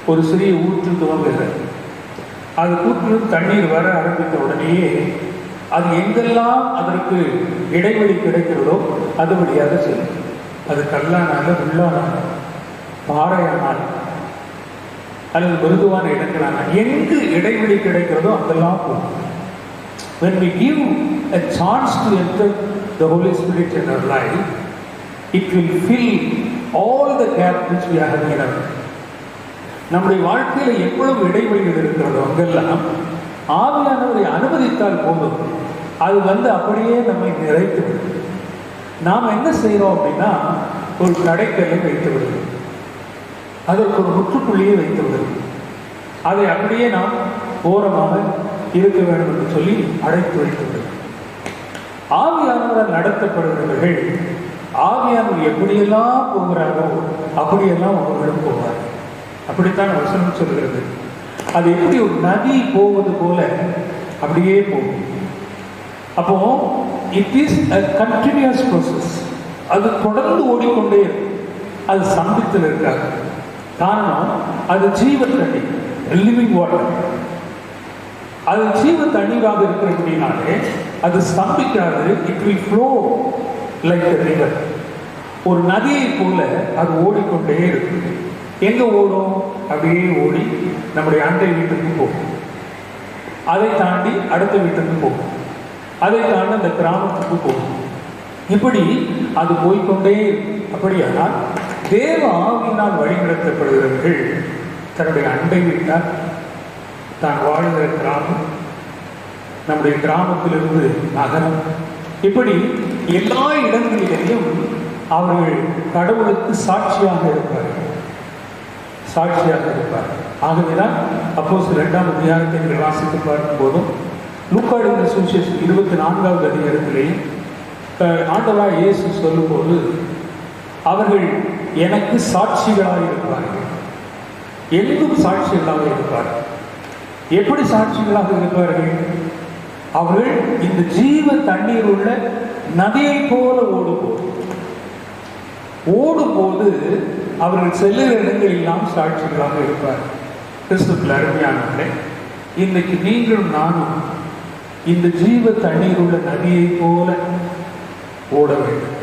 ஒரு சிறிய ஊற்று துவங்குகிறது. அது ஊற்றிலும் தண்ணீர் வர ஆரம்பித்த உடனேயே அது எங்கெல்லாம் அதற்கு இடைவெளி கிடைக்கிறதோ அது வழியாக செல்லும். அது கல்லானாலும் உள்ளானாலும் பாறையானாலும் அல்லது மிருதுவான இடங்களான எங்கு இடைவெளி கிடைக்கிறதோ அங்கெல்லாம் போகும். When we give a chance to enter the Holy Spirit in our life, it will fill all the gaps which we have in our life. நம்முடைய வாழ்க்கையில் எவ்வளவு இடைவெளிகள் இருக்கிறதோ அங்கெல்லாம் ஆவியானவரை அனுமதித்தால் போதும், அது அப்படியே நம்மை நிறைத்து விடும். நாம் என்ன செய்கிறோம் அப்படின்னா, ஒரு கடைக்கல்லை வைத்து விடுவோம், அதற்கு ஒரு முற்றுப்புள்ளியை வைத்து விடுவோம், அதை அப்படியே நாம் ஓரமாக இருக்க வேண்டும் என்று சொல்லி அடைத்து வைத்து விடுவோம். ஆவியானவரால் நடத்தப்படுகிறவர்கள் ஆவியானவர் எப்படியெல்லாம் போகிறாரோ அப்படியெல்லாம் அவர்களும் போவார். அப்படித்தான் வசனம் சொல்கிறது. அது எப்படி ஒரு நதி போவது போல அப்படியே போகும். அப்போ it is a continuous process. அது தொடர்ந்து ஓடிக்கொண்டே இருக்கும். அது சந்தித்தில் இருக்காது. காரணம், அது ஜீவ தண்ணீர், லிவிங் வாட்டர். அது ஜீவ தண்ணீராக இருக்கிறபடினாலே அது ஸ்தம்பிக்காது. It will flow like a river. ஒரு நதியை போல அது ஓடிக்கொண்டே இருக்கும். எங்க ஓடும்? அப்படியே ஓடி நம்முடைய அண்டை வீட்டுக்கு போகும், அதை தாண்டி அடுத்த வீட்டுக்கு போகும், அதை தாண்டி அந்த கிராமத்துக்கு போகும். இப்படி அது போய்கொண்டே. அப்படியானால் தேவ ஆவியினால் வழிநடத்தப்படுகிறவர்கள் தன்னுடைய அண்டை வீட்டார், தான் வாழ்கிற கிராமம், நம்முடைய கிராமத்திலிருந்து நகரம், இப்படி எல்லா இடங்களிலேயும் அவர்கள் கடவுளுக்கு சாட்சியாக இருப்பார்கள். ஆகவேதான் அப்போஸ்தலர் 2ஆம் அதிகாரத்தை வாசித்து பார்க்கும் போதும் லூக்கா எழுதின சுவிசேஷம் 24வது அதிகாரத்திலேயும் ஆண்டவராய் இயேசு சொல்லும்போது, அவர்கள் எனக்கு சாட்சிகளாக இருப்பார்கள். எங்கும் சாட்சிகளாக இருப்பார்கள். எப்படி சாட்சிகளாக இருப்பார்கள்? அவர்கள் இந்த ஜீவ தண்ணீர் உள்ள நதியை போல ஓடும்போது அவர்கள் செல்லுகிற இடங்கள் எல்லாம் சாட்சிகளாக இருப்பார். கிறிஸ்துவுக்குள் அருமையானவர்களே, இன்னைக்கு நீங்களும் நானும் இந்த ஜீவ தண்ணீர் உள்ள நதியை போல ஓட வேண்டும்.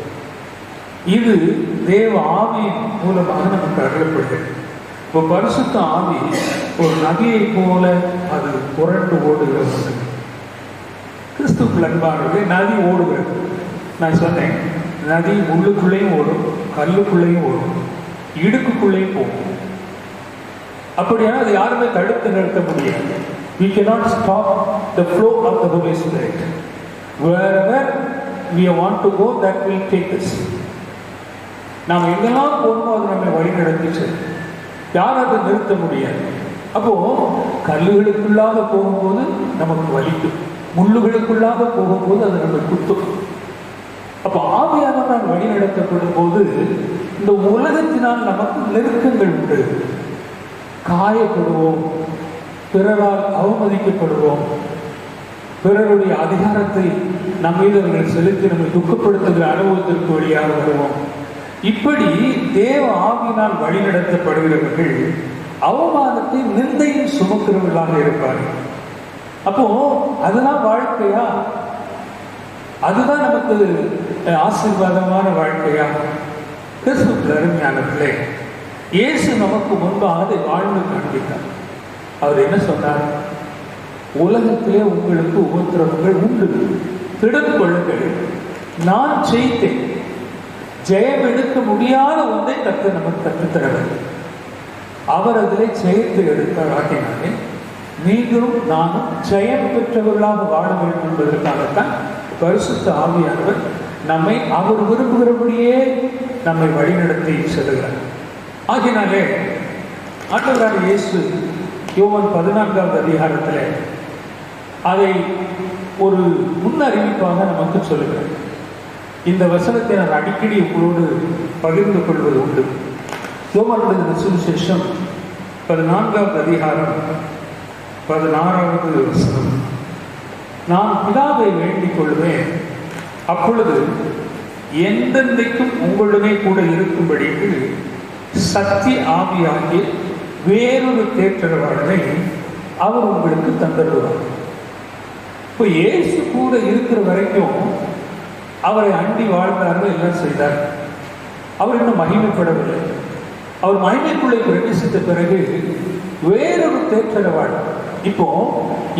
இது தேவ ஆவியின் மூலமாக நமக்கு அருளப்படுகிறது. இப்போ பரிசுத்த ஆவி ஒரு நதியை போல அது புரண்டு ஓடுகிறது. கிறிஸ்துவுக்குள் அன்பானவர்களே, நதி ஓடுகிறது. நான் சொன்னேன், நதி முள்ளுக்குள்ளேயும் ஓடும், கல்லுக்குள்ளேயும் ஓடும், இடுக்குள்ளேயும் போகும். அப்படியான அது யாருமே தடுத்து நிறுத்த முடியாது. We cannot stop the flow of the Holy Spirit. Wherever we want to go, that will take us. நாம் எங்கெல்லாம் போகணுமோ அது நம்மை வழி நடத்திச்சு. யாரும் அதை நிறுத்த முடியாது. அப்போ கல்லுகளுக்குள்ளாக போகும்போது நமக்கு வலிக்கும், முள்ளுகளுக்குள்ளாக போகும்போது அது நம்மை குத்தும். அப்போ ஆவியானவரால் வழி நடத்தப்படும் போது இந்த உலகத்தினால் நமக்கு நெருக்கங்கள் உண்டு. காயப்படுவோம், பிறரால் அவமதிக்கப்படுவோம், பிறருடைய அதிகாரத்தை நம் மீது அவர்கள் செலுத்தி நம்மை துக்கப்படுத்துகிற அனுபவத்திற்கு வழியாக வருவோம். இப்படி தேவ ஆவியினால் வழிநடத்தப்படுகிறவர்கள் அவமானத்தை நிந்தையும் சுமக்கிறவர்களாக இருப்பார்கள். அப்போ அதுதான் வாழ்க்கையா? அதுதான் நமக்கு ஆசீர்வாதமான வாழ்க்கையா? கிறிஸ்துவுக்குள் அருமையானவர்களே, இயேசு நமக்கு முன்பாக அதை வாழ்ந்து காண்பித்தார். அவர் என்ன சொன்னார்? உலகத்திலே உங்களுக்கு உபத்திரவங்கள் உண்டு, திடன் கொள்ளுங்கள், நான் ஜெயித்தேன். ஜெயம் எடுக்க முடியாத ஒன்றை கர்த்தர் நமக்கு கற்றுத்தரவர். அவர் அதிலே ஜெயத்தை எடுத்தார். ஆகினாலே நீங்களும் நானும் ஜெயம் பெற்றவர்களாக வாழ வேண்டும் என்பதற்காகத்தான் பரிசுத்த ஆவியானவர் நம்மை அவர் விரும்புகிறபடியே நம்மை வழிநடத்தி செல்கிறார். ஆகினாலே ஆண்டவரான இயேசு யோவான் 14வது அதிகாரத்தில் அதை ஒரு முன்னறிவிப்பாக நமக்கு சொல்லுகிறார். இந்த வசனத்தை நான் அடிக்கடி உங்களோடு பகிர்ந்து கொள்வது உண்டு. யோவானுடைய சுவிசேஷம் 14வது அதிகாரம் 16வது வசனம். நான் பிதாவை வேண்டிக் கொள்வேன், அப்பொழுது எந்தெந்தைக்கும் உங்களுடனே கூட இருக்கும்படிக்கு சத்திய ஆவியாகிய வேறொரு தேற்றரவாளனை அவர் உங்களுக்கு தந்தருவார். இப்போ இயேசு கூட இருக்கிற வரைக்கும் அவரை அண்டி வாழ்ந்தார்கள், எல்லாம் செய்தார். அவர் இன்னும் மகிமைப்படவில்லை. அவர் மகிமைக்குள்ளே பிரவேசித்த பிறகு வேறொரு தேற்றரவாளர். இப்போ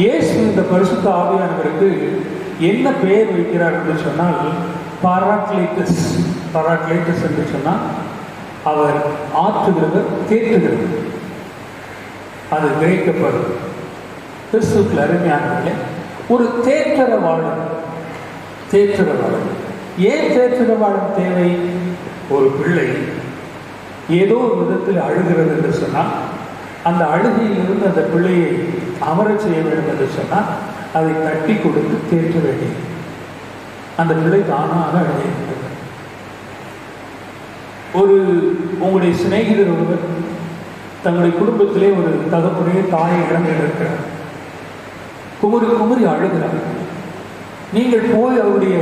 இயேசு இந்த பரிசுத்த ஆவியானவருக்கு என்ன பெயர் வைக்கிறார் என்று சொன்னால் பாராக்லேட்டஸ். பாராக்லேட்டஸ் என்று சொன்னால் அவர் ஆற்றுகிறவர், தேற்றுகிறவர். அது கிரேக்கப்படும். கிறிஸ்துவுக்குள் அருமையானவர்களே, ஒரு தேற்றரவாளன். தேற்றரவாளன் ஏன் தேற்றரவாளன் தேவை? ஒரு பிள்ளை ஏதோ ஒரு விதத்தில் அழுகிறது என்று சொன்னால் அந்த அழுகையிலிருந்து அந்த பிள்ளையை அமரச் செய்ய வேண்டும் என்று சொன்னால் அதை தட்டி கொடுத்து தேற்ற வேண்டியது. அந்த பிள்ளை தானாக அழுகிறது. ஒரு உங்களுடைய சிநேகிதர் ஒருவர் தங்களுடைய குடும்பத்திலே ஒரு தகப்பனையே தாயை இழந்து இருக்கிறார். குமுறி குமுறி அழுகிறார். நீங்கள் போய் அவருடைய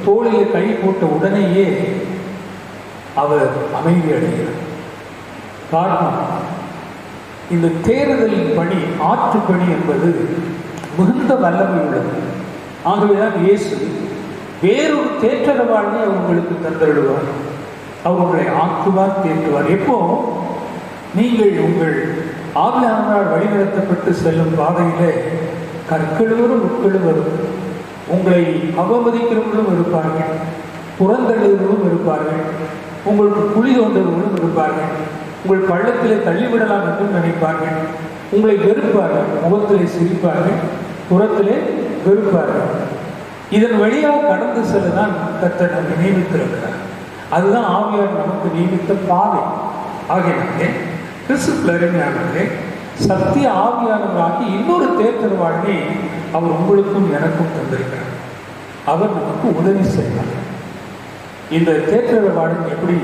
தோளிலே கை போட்ட உடனேயே அவர் அமைதி அடைகிறார். காரணம், இந்த தேறுதலின் பணி, ஆற்று பணி என்பது மிகுந்த வல்லமை உள்ளது. ஆகவேதான் இயேசு வேறொரு தேற்றரவாளனை உங்களுக்கு தந்தருடுவார். அவர் உங்களை ஆற்றுவார், தேற்றுவார். எப்போ நீங்கள் உங்கள் ஆவியானவரால் வழிநடத்தப்பட்டு செல்லும் பாதையிலே கற்களுவரும் உட்கொள்ளுவரும், உங்களை அவமதிக்கிறவர்களும் இருப்பார்கள், புறந்தழுவர்களும் இருப்பார்கள், உங்களுக்கு குழி தோன்றவர்களும் இருப்பார்கள், உங்கள் பள்ளத்திலே தள்ளிவிடலாம் என்றும் நினைப்பார்கள், உங்களை வெறுப்பார்கள், முகத்திலே சிரிப்பார்கள், புறத்திலே வெறுப்பார்கள். இதன் வழியாக கடந்து செல்லதான் கர்த்தர் நம்மை நியமித்திருக்கிறார். அதுதான் ஆவியார் நமக்கு நியமித்த பாதை. ஆகையினாலே கிறிஸ்துவுக்குள் அருமையானவர்களே, சத்திய ஆவியானவராகி இன்னொரு தேற்றரவாளனை அவர் உங்களுக்கும் எனக்கும் தந்திருக்கிறார். அவர் நமக்கு உதவி செய்வார். இந்த தேற்றரவாளன் எப்படி,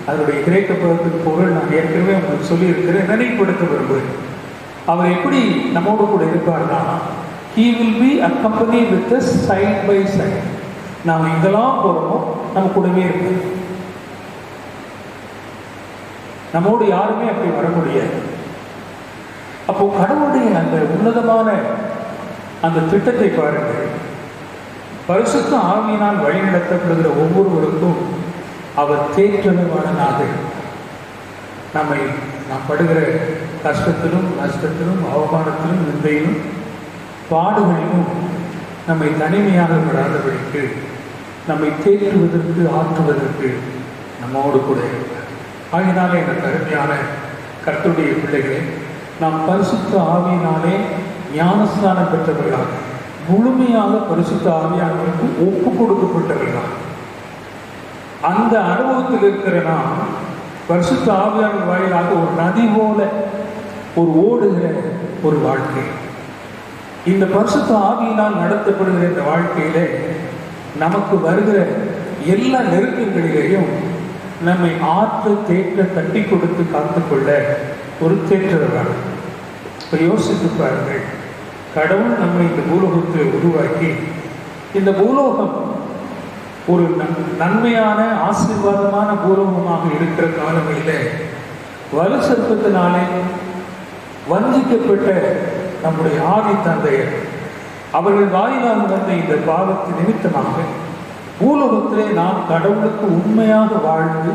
அதனுடைய கிரேக்க பதத்தின் பொருள் நான் ஏற்கனவே உங்களுக்கு சொல்லியிருக்கிறேன், நினைப்படுத்த விரும்புகிறேன். அவர் எப்படி நம்மோடு கூட இருப்பார்னா, he will be accompanied with us side by side. நாம் எங்கெல்லாம் போகிறோமோ நம்ம கூடவே இருப்பார். நம்மோடு யாருமே அப்படி வர முடியாது. அப்போ கடவுளுடைய அந்த உன்னதமான அந்த திட்டத்தை பாருங்கள். பரிசுத்த ஆவியினால் வழிநடத்தப்படுகிற ஒவ்வொருவருக்கும் அவர் தேற்றவாளனாக நம்மை நாம் படுகிற கஷ்டத்திலும் நஷ்டத்திலும் அவமானத்திலும் நிந்தையிலும் பாடுகளிலும் நம்மை தனிமையாக விடாதபடிக்கு நம்மை தேற்றுவதற்கு ஆற்றுவதற்கு நம்மோடு கூட இருக்கிறார். ஆகினாலே எனக்கு அருமையான கர்த்தருடைய பிள்ளைகளே, நாம் பரிசுத்த ஆவியினாலே ஞானஸ்நானம் பெற்றவர்களாக முழுமையாக பரிசுத்த ஆவியானவருக்கு ஒப்பு கொடுக்கப்பட்டவர்களாக அந்த அனுபவத்தில் இருக்கிற நாம் பரிசுத்த ஆவியானவர் வாயிலாக ஒரு நதி போல ஒரு ஓடுகிற ஒரு வாழ்க்கை. இந்த பரிசுத்த ஆவியினால் நடத்தப்படுகிற இந்த வாழ்க்கையில நமக்கு வருகிற எல்லா நெருக்கங்களிலேயும் நம்மை ஆற்ற தேற்ற தட்டி கொடுத்து காத்துக்கொள்ள ஒரு தேற்றவர்கள். இப்போ யோசித்து பாருங்கள், கடவுள் நம்மை இந்த பூலோகத்தில் உருவாக்கி இந்த பூலோகம் ஒரு நன்மையான ஆசீர்வாதமான பூலோகமாக இருக்கிற காலங்களில் வலு சர்ப்பத்தினாலே வஞ்சிக்கப்பட்ட நம்முடைய ஆதி தந்தையர் அவர்கள் வாயிலாக வந்த இந்த பாவத்தின் நிமித்தமாக பூலோகத்திலே நாம் கடவுளுக்கு உண்மையாக வாழ்ந்து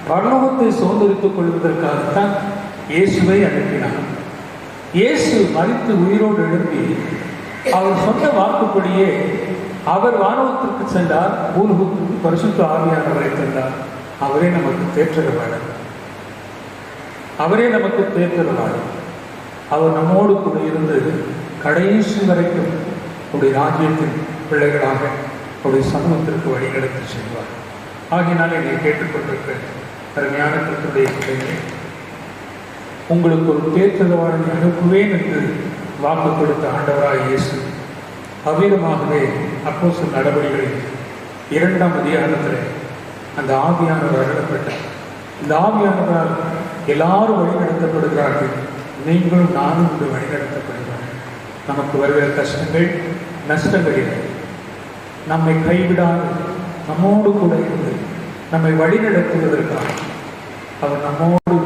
பரலோகத்தை சுதந்திரித்துக் கொள்வதற்காகத்தான் இயேசுவை அனுப்பினார். இயேசு மரித்து உயிரோடு எழுப்பி அவர் சொன்ன வாக்குப்படியே அவர் வானவத்திற்கு சென்றார், பூலோகத்திற்கு பரிசுத்த ஆவியானவரை தந்தார். அவரே நமக்கு தேற்றவாளர், அவரே நமக்கு தேற்றவாளர். அவர் நம்மோடு கூட இருந்து கடைசி வரைக்கும் அவருடைய ராஜ்யத்தின் பிள்ளைகளாக அவருடைய சமூகத்திற்கு வழிநடத்தி செல்வார். ஆகினால் என்னை கேட்டுக்கொண்டிருக்கிற அருமையான கர்த்தருடைய பிள்ளைகளே, உங்களுக்கு ஒரு தேற்றவாளனை அனுப்புவேன் என்று வாக்கு கொடுத்த ஆண்டவராய் இயேசு அவ்வீரமாகவே அப்போஸ்தலர் நடவடிக்கைகளில் 2ஆம் அதிகாரத்தில் அந்த ஆவியானவர் அருளப்பட்டார். இந்த ஆவியானவரால் எல்லாரும் வழிநடத்தப்படுகிறார்கள். நீங்களும் நானும் இன்று வழிநடத்தப்படுகிறார்கள். நமக்கு வருகிற கஷ்டங்கள் நஷ்டங்களில் நம்மை கைவிடாது நம்மோடு கூட இருந்து நம்மை வழிநடத்துவதற்காக அவர் நம்மோடு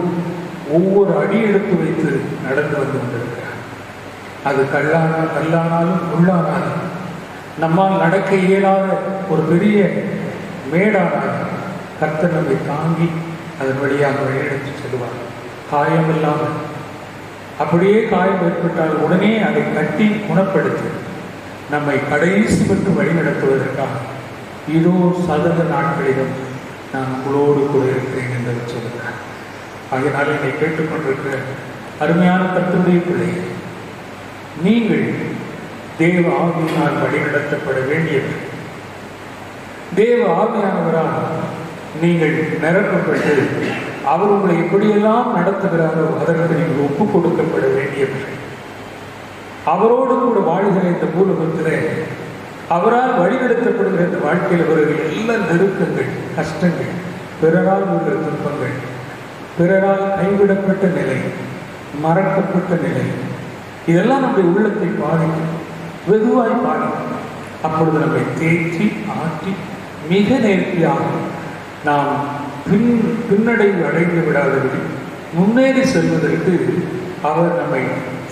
ஒவ்வொரு அடி எடுத்து வைத்து நடந்து வந்து கொண்டிருக்கிறார். அது கல்லானாலும் முள்ளானாலும் நம்மால் நடக்க இயலாத ஒரு பெரிய மேடானாலும் கர்த்தர் நம்மை தாங்கி அதன் வழியாக வழிநடத்தி செல்வார். காயம் இல்லாமல், அப்படியே காயம் ஏற்பட்டால் உடனே அதை கட்டி குணப்படுத்தி நம்மை கடைசி பெற்று வழிநடத்துவதற்காக இதோ சதக நாட்களிலும் நான் உங்களோடு கூட இருக்கிறேன் என்று சொல்கிறார். ஆகையினால் என்னை கேட்டுக்கொண்டிருக்கிற அருமையான கர்த்தருடைய பிள்ளைகள், நீங்கள் தேவ ஆவியினால் வழிநடத்தப்பட வேண்டியது. தேவ ஆவியானவரால் நீங்கள் நிரப்பப்பட்டு அவர் உங்களை எப்படியெல்லாம் நடத்துகிறாரோ அதற்கு நீங்கள் ஒப்பு கொடுக்கப்பட வேண்டியவர்கள். அவரோடு கூட வாழ்கிற இந்த பூலோகத்திலே அவரால் வழிநடத்தப்படுகிற இந்த வாழ்க்கையில் வருகிற எல்லா நெருக்கங்கள், கஷ்டங்கள், பிறரால் வருகிற துன்பங்கள், பிறரால் கைவிடப்பட்ட நிலை, மறக்கப்பட்ட நிலை, இதெல்லாம் நம்முடைய உள்ளத்தை பாதிக்கும், வெகுவாய் பாதிக்கும். அப்பொழுது நம்மை தேற்றி ஆற்றி மிக நேர்த்தியாக நாம் பின்னடைவு அடைந்து விடாதபடி முன்னேறி செல்வதற்கு அவர் நம்மை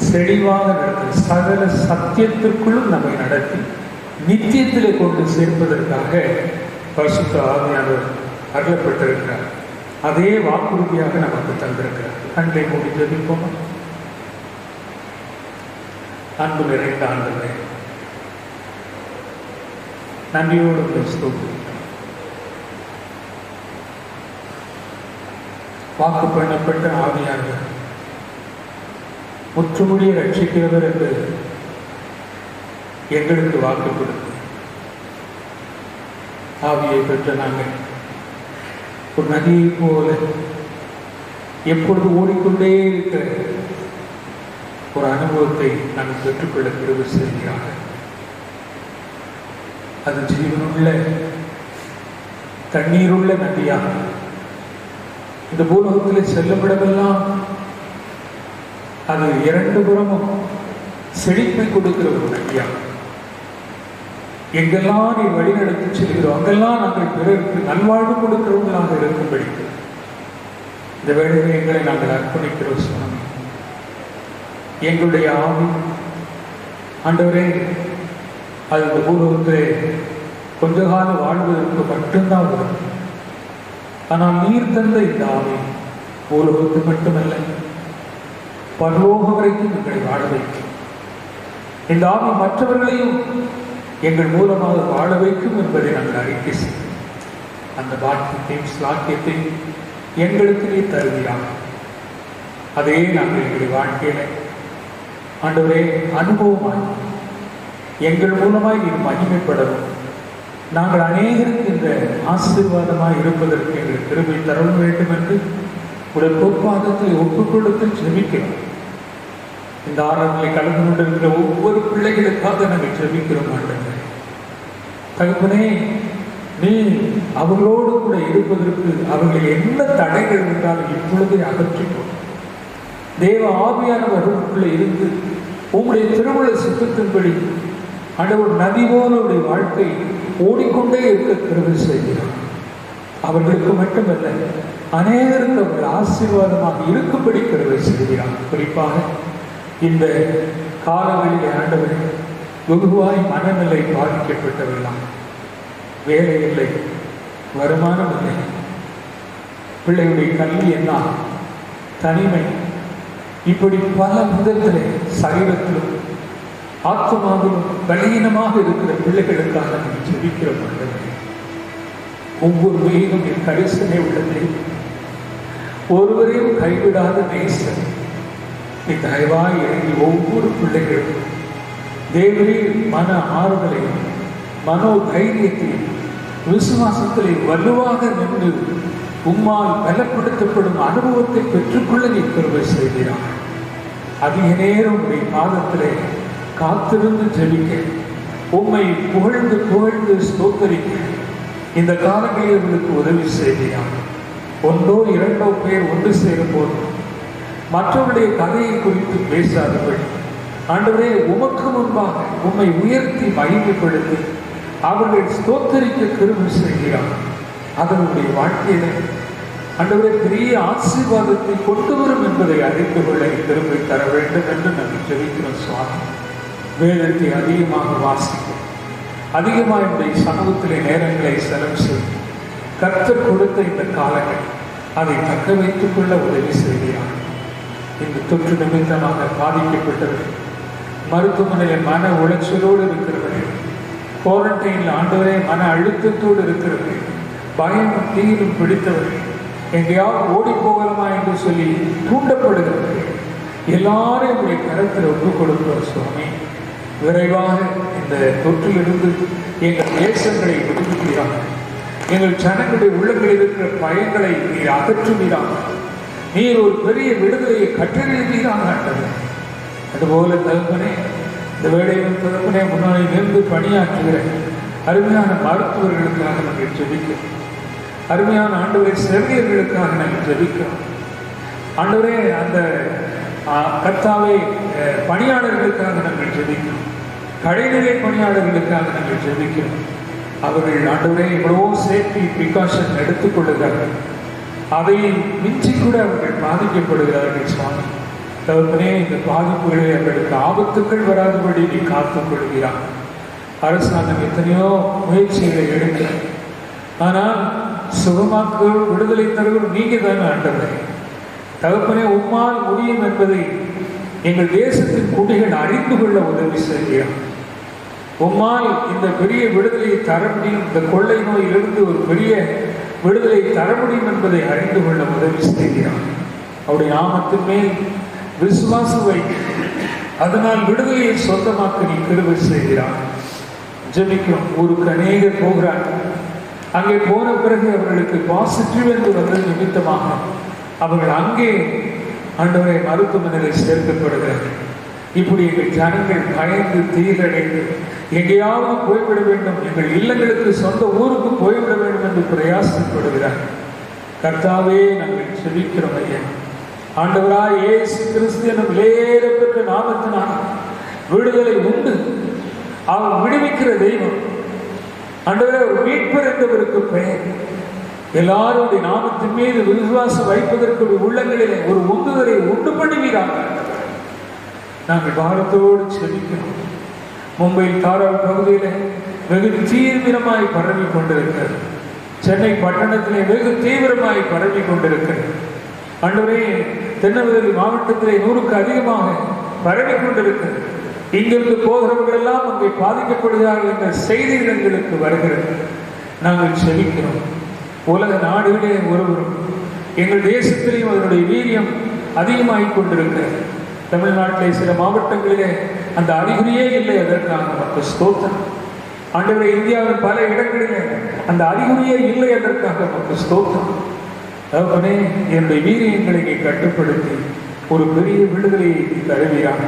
செழிவாக நடத்தி சகல சத்தியத்திற்குள்ளும் நம்மை நடத்தி நித்தியத்திலே கொண்டு சேர்ப்பதற்காக பரிசுத்த ஆவியானவர் அருளப்பட்டிருக்கிறார். அதே வாக்குறுதியாக நமக்கு தந்திருக்கிறார். கண்ணை மூடி ஜெபிப்போமா? அன்பு நிறைந்த ஆண்டவரே, நன்றியோடு கிறிஸ்துவோம் வாக்கு பண்ணப்பட்ட ஆவியானவர் முற்றுமுடிய ரட்சிக்கிறவர் என்று எங்களுக்கு வாக்கு கொடுத்து ஆவியை பெற்ற நாங்கள் ஒரு நதியை போல எப்பொழுது ஓடிக்கொண்டே இருக்கிற ஒரு அனுபவத்தை நாங்கள் பெற்றுக்கொள்ள கிருபை செய்கிறார்கள். அது ஜீவனுள்ள தண்ணீருள்ள நதியாக இந்த பூலோகத்தில் செல்லப்படவெல்லாம் அது 2 புறமும் செழிப்பை கொடுக்கிற ஒரு நதியாக எங்கெல்லாம் நீ வழிநடத்தி செல்கிறோம் அங்கெல்லாம் நாங்கள் பிறருக்கு நல்வாழ்வு கொடுக்கிறவங்களாக இருக்கும்படி இந்த வேளையில் எங்களை நாங்கள் அர்ப்பணிக்கிறோம் சுவாமி. எங்களுடைய ஆவி ஆண்டவரே, அது இந்த பூலோகத்திலே கொஞ்ச கால வாழ்வதற்கு மட்டும்தான் வரும். ஆனால் நீர் தந்த இந்த ஆவி பூலோகத்து மட்டுமல்ல, பரலோகம் வரைக்கும் எங்களை வாழ வைக்கும். இந்த ஆவி மற்றவர்களையும் எங்கள் மூலமாக வாழ வைக்கும் என்பதை நாங்கள் அறிக்கை செய்வோம். அந்த பாக்கியத்தையும் ஸ்லாக்கியத்தையும் எங்களுக்கு நீ தருவீராக. அதே நாங்கள் எங்களுடைய வாழ்க்கையில ஆண்டவரே அனுபவமாய் எங்கள் மூலமாய் நீர் மகிமைப்படவும், நாங்கள் அநேகருக்கு இந்த ஆசீர்வாதமாய் இருப்பதற்கு எங்கள் கிருபை தர வேண்டும் என்று உடைய பொற்பாதத்தில் ஒப்புக்கொடுத்து ஜெபிக்கிறோம். இந்த ஆராதனை கலந்து கொண்டிருக்கிற ஒவ்வொரு பிள்ளைகளுக்காக நாங்கள் ஜெபிக்கிறோம். ஆண்டவரே தகப்பனே, நீ அவர்களோடு கூட இருப்பதற்கு அவர்கள் என்ன தடைகள் இருந்தாலும் இப்பொழுதே அகற்றிப்போம். தேவ ஆவியானவர்களுக்குள்ளே இருந்து உங்களுடைய திருவுள்ள சித்தத்தின்படி ஆண்டவர் நதி போலவுடைய வாழ்க்கை ஓடிக்கொண்டே இருக்க கிருபை செய்கிறார். அவர்களுக்கு மட்டுமல்ல, அநேகருக்கு அவர்கள் ஆசீர்வாதமாக இருக்கும்படி கிருபை செய்கிறார். குறிப்பாக இந்த காலங்களிலே ஆண்டவரே வெகுவாய் மனநிலை பாதிக்கப்பட்டவர்களாம். வேலை இல்லை, வருமானம் இல்லை, பிள்ளையுடைய கல்வி என்ன, தனிமை, இப்படி பல விதத்திலே சரீரத்திலும் ஆத்மாவிலும் பலீனமாக இருக்கிற பிள்ளைகளுக்காக நாம் ஜெபிக்கிற மாட்டோம். ஒவ்வொரு வேகம் என் கரிசனை உள்ளது. ஒருவரையும் கைவிடாத நேசன் நீ தயவாய் இறங்கி ஒவ்வொரு பிள்ளைகளும் தேவரே மன ஆறுதலையும் மனோ தைரியத்தையும் விசுவாசத்திலே வலுவாக நின்று உம்மால் பலப்படுத்தப்படும் அனுபவத்தை பெற்றுக்கொள்ள நீ கிருபை செய்கிறார். அதிக நேரம் உடைய பாதத்திலே காத்திருந்து ஜெபிக்க, உம்மை புகழ்ந்து புகழ்ந்து ஸ்தோத்தரிக்க இந்த காலங்களில் உங்களுக்கு உதவி செய்கிறார். ஒன்றோ இரண்டோ பேர் ஒன்று சேரும் போது மற்றவருடைய கதையை குறித்து பேசாதபடி ஆண்டவரே உமக்கு முன்பாக உம்மை உயர்த்தி மகிமைப்படுத்தி அவர்கள் ஸ்தோத்தரிக்க கிருபை செய்கிறார். அதனுடைய வாழ்க்கையில ஆண்டவரே பெரிய ஆசீர்வாதத்தை கொண்டு வரும் என்பதை அறிந்து கொள்ள திரும்பி தர வேண்டும் என்று நாங்கள் ஜெபிக்கிறோம் சுவாமி. வேதத்தை அதிகமாக வாசிக்கும், அதிகமாக என்னுடைய சமூகத்திலே நேரங்களை செலவு செய்யும். கர்த்தர் கொடுத்த இந்த காலங்கள் அதை தக்க வைத்துக் கொள்ள உதவி செய்கிறார். இந்த தொற்று நிமித்தமாக பாதிக்கப்பட்டவர்கள், மருத்துவமனையில் மன உளைச்சலோடு இருக்கிறவர்கள், குவாரண்டைனில் ஆண்டவரே மன அழுத்தத்தோடு இருக்கிறவர்கள், பயம் தீயிலும் பிடித்தவர்கள், எங்கேயாவது ஓடி போகலாமா என்று சொல்லி தூண்டப்படுகிறவர்கள் எல்லாரும் உடைய கருத்தில் ஒப்புக் கொடுக்கிறோம் சுவாமி. விரைவாக இந்த தொற்றிலிருந்து எங்கள் தேசங்களை விடுவிக்கிறாங்க. எங்கள் ஜனங்களுடைய உள்ளங்களில் இருக்கிற பயங்களை நீர் அகற்றுவீராக. நீர் ஒரு பெரிய விடுதலையை கற்றறிவீராக. அதுபோல தகப்பனே, இந்த வேளையிலும் தகப்பனே முன்னாடி நின்று பணியாற்றுகிற அருமையான மருத்துவர்களுக்காக நாங்கள் ஜெபிக்கிறோம். அருமையான ஆண்டவரை செவிலியர்களுக்காக நாங்கள் ஜெபிக்கிறோம். ஆண்டவரே அந்த கர்த்தாவை பணியாளர்களுக்காக நாங்கள் ஜெபிக்கிறோம். கடைநிலை பணியாளர்களுக்காக நாங்கள் ஜெபிக்கிறோம். அவர்கள் ஆண்டவரே எவ்வளவோ சேஃப்டி ப்ரிகாஷன் எடுத்துக்கொள்ளுகிறார்கள். அதை மிஞ்சி கூட அவர்கள் பாதிக்கப்படுகிறார்கள் சுவாமி. தகப்பனே, இந்த பாதிப்புகளை அவர்களுக்கு ஆபத்துக்கள் வராதபடி நீ காத்துக் கொள்கிறார். அரசாங்கம் எத்தனையோ முயற்சிகளை எடுக்கிறார். ஆனால் சுகமாக்குகள் விடுதலை தருவது நீங்க தானே ஆண்டவரே. தகப்பனே, உம்மால் முடியும் என்பதை எங்கள் தேசத்தின் குடிகள் அறிந்து கொள்ள உதவி செய்கிறார். உம்மால் இந்த பெரிய விடுதலையை தர முடியும், இந்த கொள்ளை நோயிலிருந்து ஒரு பெரிய விடுதலை தர முடியும் என்பதை அறிந்து கொள்ள உதவி செய்கிறார். அவருடைய நாமத்தின் மேல் விசுவாசம் வைக்க, அதனால் விடுதலையை சொந்தமாக்க நீ கிருபை செய்கிறார். ஜெபிக்கிறோம். ஊருக்கு அநேகர் போகிறார்கள். அங்கே போன பிறகு அவர்களுக்கு பாசிட்டிவ் என்று வந்தது நிமித்தமாக அவர்கள் அங்கே ஆண்டவரை மருத்துவமனையில் சேர்க்கப்படுகிறார்கள். இப்படி எங்கள் ஜனங்கள் பயந்து தீரடைந்து எங்கேயாவது போய்விட வேண்டும், எங்கள் இல்லங்களுக்கு சொந்த ஊருக்கு போய்விட வேண்டும் என்று பிரயாசப்படுகிறார்கள். கர்த்தாவே, நாங்கள் செபிக்கிறோம் ஐயா. ஆண்டவராய் இயேசு கிறிஸ்து எனும் விலையேறப்பெற்ற நாமத்தினால் விடுதலை உண்டு. அவர் விடுவிக்கிற தெய்வம். ஆண்டவரே, ஒரு மீட்பர் என்பவருக்கு பெயர். எல்லாருடைய நாமத்தின் மீது விசுவாசம் வைப்பதற்கு உள்ளங்களிலே ஒரு உந்துதலை உண்டு பண்ணுவீராக. நாங்கள் பாரத்தோடு செபிக்கிறோம். மும்பையில் தாராள் பகுதியிலே வெகு தீவிரமாய் பரவி கொண்டிருக்கிறது. சென்னை பட்டணத்திலே வெகு தீவிரமாய் பரவி கொண்டிருக்கிறது. ஆண்டவரே, திருநெல்வேலி மாவட்டத்திலே 100க்கு அதிகமாக பரவி கொண்டிருக்கிறது. இங்கிருந்து போகிறவர்கள் எல்லாம் அங்கே பாதிக்கப்படுகிறார்கள் என்ற செய்திகள் எங்களுக்கு வருகிறது. நாங்கள் செபிக்கிறோம். உலக நாடுகளே ஒருவரும் எங்கள் தேசத்திலேயும் அதனுடைய வீரியம் அதிகமாகிக் கொண்டிருக்கிறது. தமிழ்நாட்டிலே சில மாவட்டங்களிலே அந்த அறிகுறியே இல்லை. அதற்காக நமக்கு ஸ்தோத்திரம். ஆண்டவரே, இந்தியாவின் பல இடங்களிலே அந்த அறிகுறியே இல்லை. அதற்காக நமக்கு ஸ்தோத்திரம். தகப்பனே, என்னுடைய வீரியங்களை கட்டுப்படுத்தி ஒரு பெரிய விடுதலையை தருவீராக.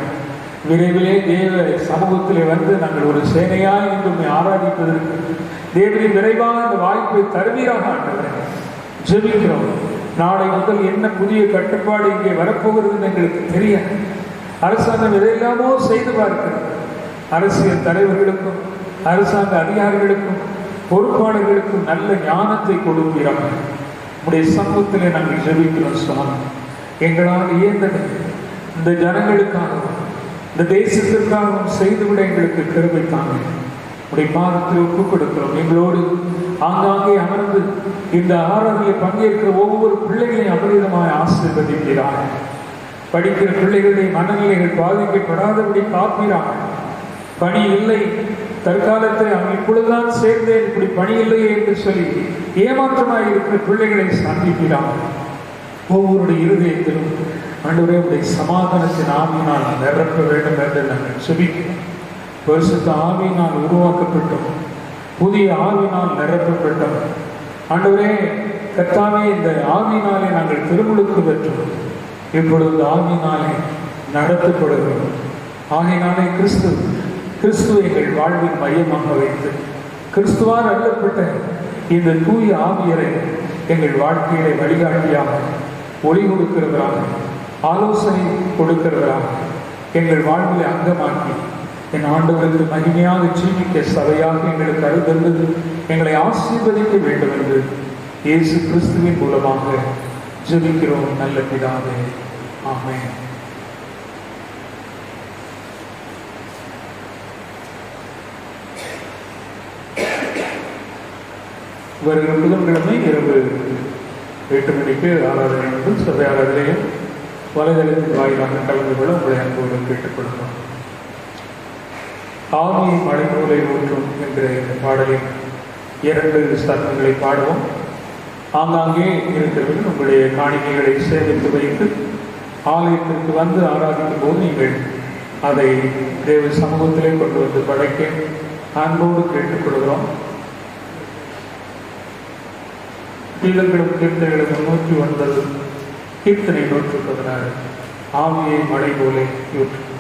விரைவிலே தேவ சமூகத்திலே வந்து நாங்கள் ஒரு சேனையாய் இன்று ஆராதிப்பதற்கு தேவனை விரைவாக அந்த வாய்ப்பை தருவீராக. ஆண்டவரே, ஜெபிக்கிறோம். நாளை முதல் என்ன புதிய கட்டுப்பாடு இங்கே வரப்போகிறது எங்களுக்கு தெரியாது. அரசாங்கம் எதையெல்லாமோ செய்து பார்க்கிறது. அரசியல் தலைவர்களுக்கும் அரசாங்க அதிகாரிகளுக்கும் பொறுப்பாளர்களுக்கும் நல்ல ஞானத்தை கொடுக்கிறாங்க. உடைய சமூகத்திலே நாங்கள் ஜெபிக்கிறோம். சுவாமி, எங்களால் இயந்தது இந்த ஜனங்களுக்காகவும் இந்த தேசத்திற்காகவும் செய்துவிட எங்களுக்கு கிருபை தாங்க. உடைய பாதத்தில் ஒப்புக் கொடுக்கிறோம். எங்களோடு ஆங்காங்கே அமர்ந்து இந்த ஆராதனையை பங்கேற்கிற ஒவ்வொரு பிள்ளைகளையும் அபரிதமாய் ஆசீர்வதிக்கிறாங்க. படிக்கிற பிள்ளைகளுடைய மனநிலைகள் பாதிக்கப்படாதபடி காப்பீராங்க. பணி இல்லை, தற்காலத்தை அவன் இப்பொழுதுதான் சேர்ந்தேன், இப்படி பணி இல்லையே என்று சொல்லி ஏமாற்றமாக இருக்கிற பிள்ளைகளை சந்திக்கிறாங்க. ஒவ்வொருடைய இருதயத்திலும் ஆண்டவரே, உடைய சமாதானத்தின் ஆவியினால் நிரப்ப வேண்டும் என்று நாங்கள் செபிக்கிறோம். பரிசுத்த ஆவியினால் உருவாக்கப்பட்டோம், புதிய ஆவியினால் நிரப்பப்பட்டோம். ஆண்டவரே கர்த்தாவே, இந்த ஆவியினாலே நாங்கள் திருமுழுக்கு பெற்றோம். இப்பொழுது ஆவியினாலே நடத்தப்படுகிறோம். ஆகையினாலே கிறிஸ்துவை எங்கள் வாழ்வின் மையமாக வைத்து கிறிஸ்துவால் அருளப்பட்ட இந்த தூய ஆவியரை எங்கள் வாழ்க்கையிலே வழிகாட்டியாக, ஒளி கொடுக்கிறவராக, ஆலோசனை கொடுக்கிறவராக எங்கள் வாழ்விலை அங்கமாக்கி என் ஆண்டவருக்கு மகிமையாக ஜீவிக்க சபையாக எங்களுக்கு அருள்தந்து எங்களை ஆசீர்வதிக்க வேண்டும் என்று இயேசு கிறிஸ்துவின் மூலமாக ஜெபிக்கிறோம் நல்ல பிதாவே. ஆமென். வருகிற புதன்கிழமை இரவு 8 மணிக்கு ஆராதனை வந்து சபை ஆராதனையும் வலைதளத்தின் வாயிலாக கலந்து கொள்ள உங்களை அன்போடு கேட்டுக்கொள்கிறோம். ஆவியை மழை போலை ஊற்றும் என்ற இந்த பாடலின் 2 ஸ்தலங்களை பாடுவோம். ஆங்காங்கே இருக்கிறவர்கள் உங்களுடைய காணிக்கைகளை சேமித்து வைத்து ஆலயத்திற்கு வந்து ஆராதிக்கும் போது நீங்கள் அதை தேவ சமூகத்திலே கொண்டு வந்து படைக்க அன்போடு கேட்டுக்கொள்கிறோம். கீதங்களும் கீர்த்தனைகளும் 109, கீர்த்தனை 116, ஆவியை மழை போலே ஊற்றும்.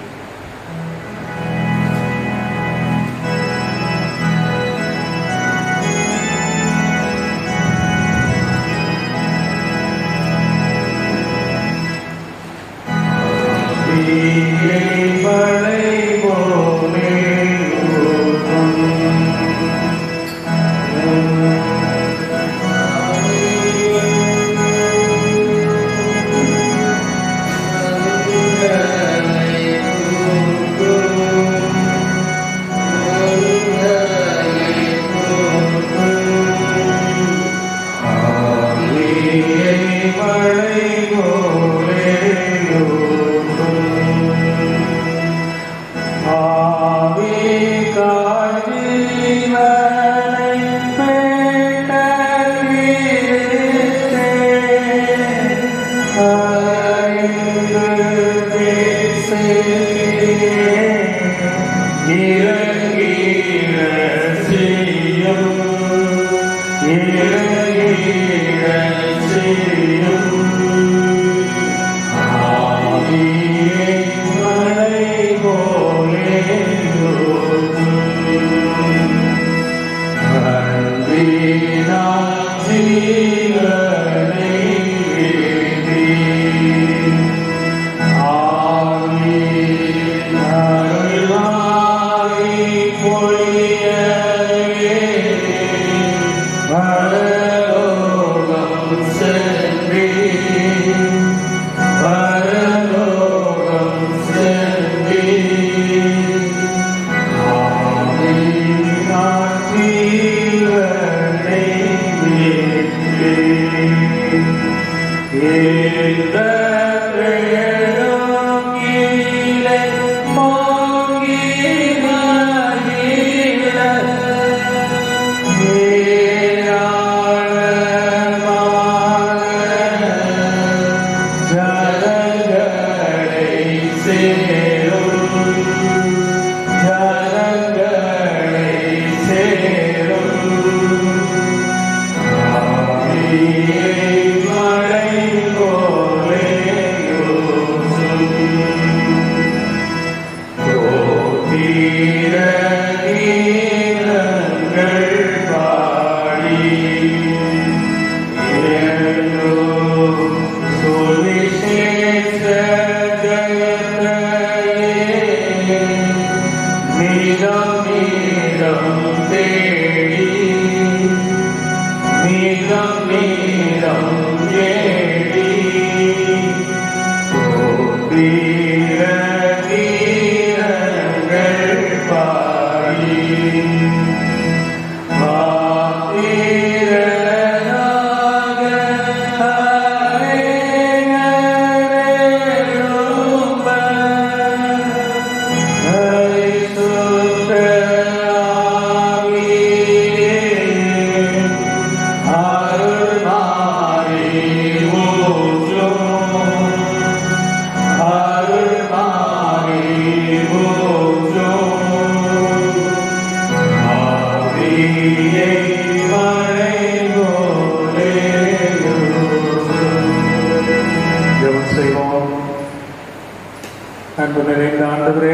அன்பு நிறைந்த ஆண்டவரே,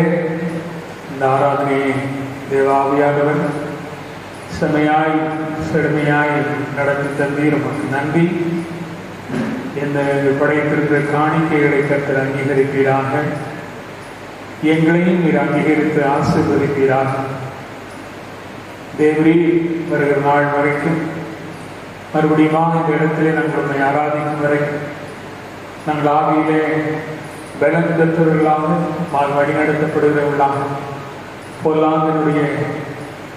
இந்த ஆராதனையை தேவாவியானவர் செமையாய் செழுமையாய் நடத்தி தந்தீர் உமக்கு நன்றி. இந்த படைத்திருக்கிற காணிக்கைகளை கர்த்தர் அங்கீகரிப்பீராக. எங்களையும் நீர் அங்கீகரித்து ஆசீர்வதிப்பீராக. தேவரீ, வருகிற நாள் வரைக்கும் மறுபடியும் இந்த இடத்திலே நாங்கள் உண்மை ஆராதிக்கும் வரைக்கும் நாங்கள் ஆவியிலே பலம் பெற்றவர்களாக வழிநடத்தப்படுகிறவர்களாக பொல்லாதனுடைய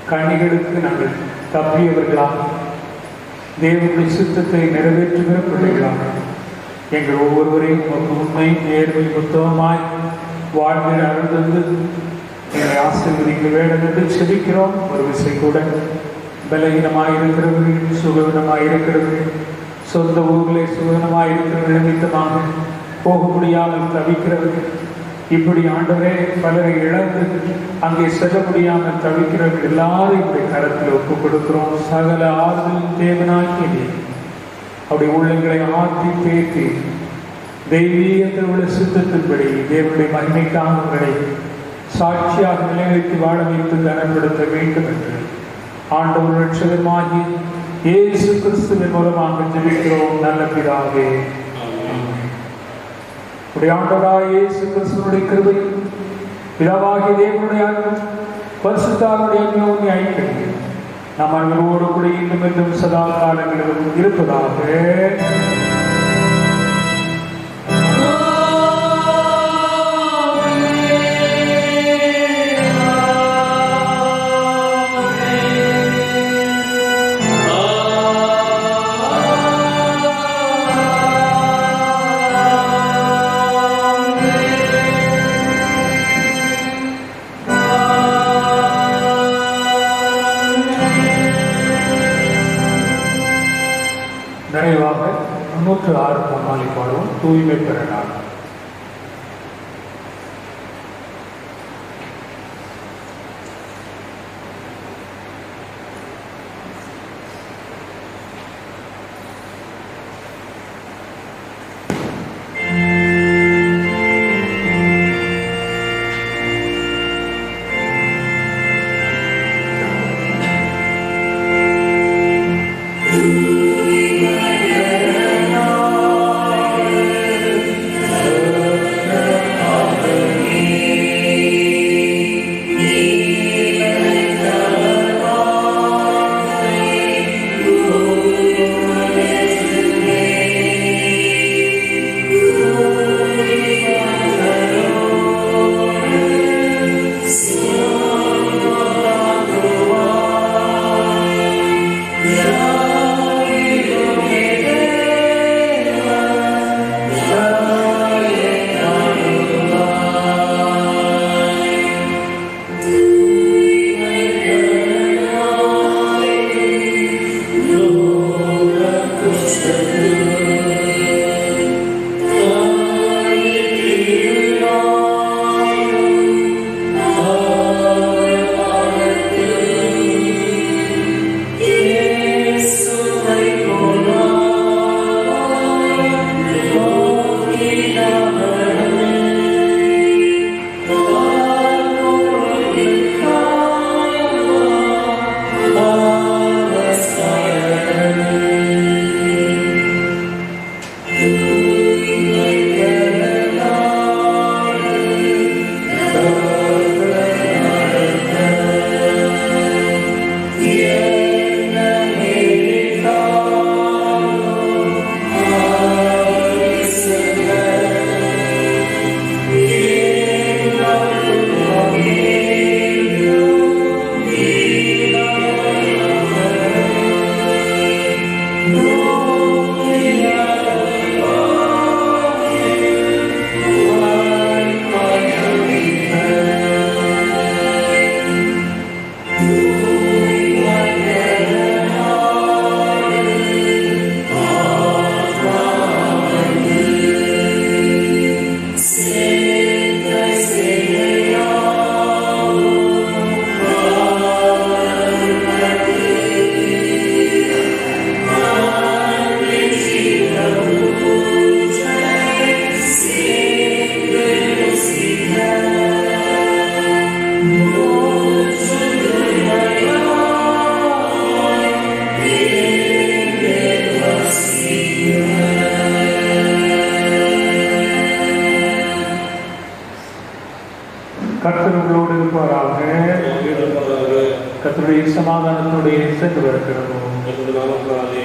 கண்ணிகளுக்கு நாங்கள் தப்பியவர்களாக தேவனுடைய சித்தத்தை நிறைவேற்றுகிற பிள்ளைகளாக எங்கள் ஒவ்வொருவரையும் உண்மை நேர்மை புத்தகமாய் வாழ்கிற அருள் எங்களை ஆசீர்வதிக்க வேண்டும் என்று செபிக்கிறோம். ஒரு விசை கூட பலகீனமாக இருக்கிறவர்கள், சுகவீனமாக இருக்கிறவர்கள், சொந்த ஊரிலே சுகவீனமாக இருக்கிறவர்கள் நிமித்தமாக போக முடியாமல் தவிக்கிறவர்கள், இப்படி ஆண்டவரே பலரை இழந்து அங்கே செல்ல முடியாமல் தவிக்கிறவர்கள் எல்லாரும் இப்படி கரத்தில் ஒப்புக் கொடுக்கிறோம். சகல ஆறுதலும் தேவனாக்கி அப்படி உள்ளங்களை ஆற்றி பேசி தெய்வீகத்தில் உள்ள சித்தத்தின்படி தேவனுடைய மகிமைக்காக சாட்சியாக நிலைநிறுத்தி வாழ வைத்து கனப்படுத்த வேண்டும் என்று ஆண்டவர் ரட்சகருமாகி இயேசு கிறிஸ்துவின் மூலமாக ஜெபிக்கிறோம் நல்ல பிதாவே. ஆண்டவராகிய இயேசு கிறிஸ்துவினுடைய கிருபை, பிதாவாகிய தேவனுடைய பரிசுத்தாவினுடைய அந்யோன்ய ஐக்கியம் நம் அனைவரோடு கூட இன்னும் என்றும் சதா காலங்களிலும் இருப்பதாக. நிறைவாக 306 பொன்னாளி பாடுவோம், தூய்மை பெற நாள். கர்த்தருடைய சமாதானத்தோடு சென்று வருகிறோம். என்னுடைய நாமத்தாலே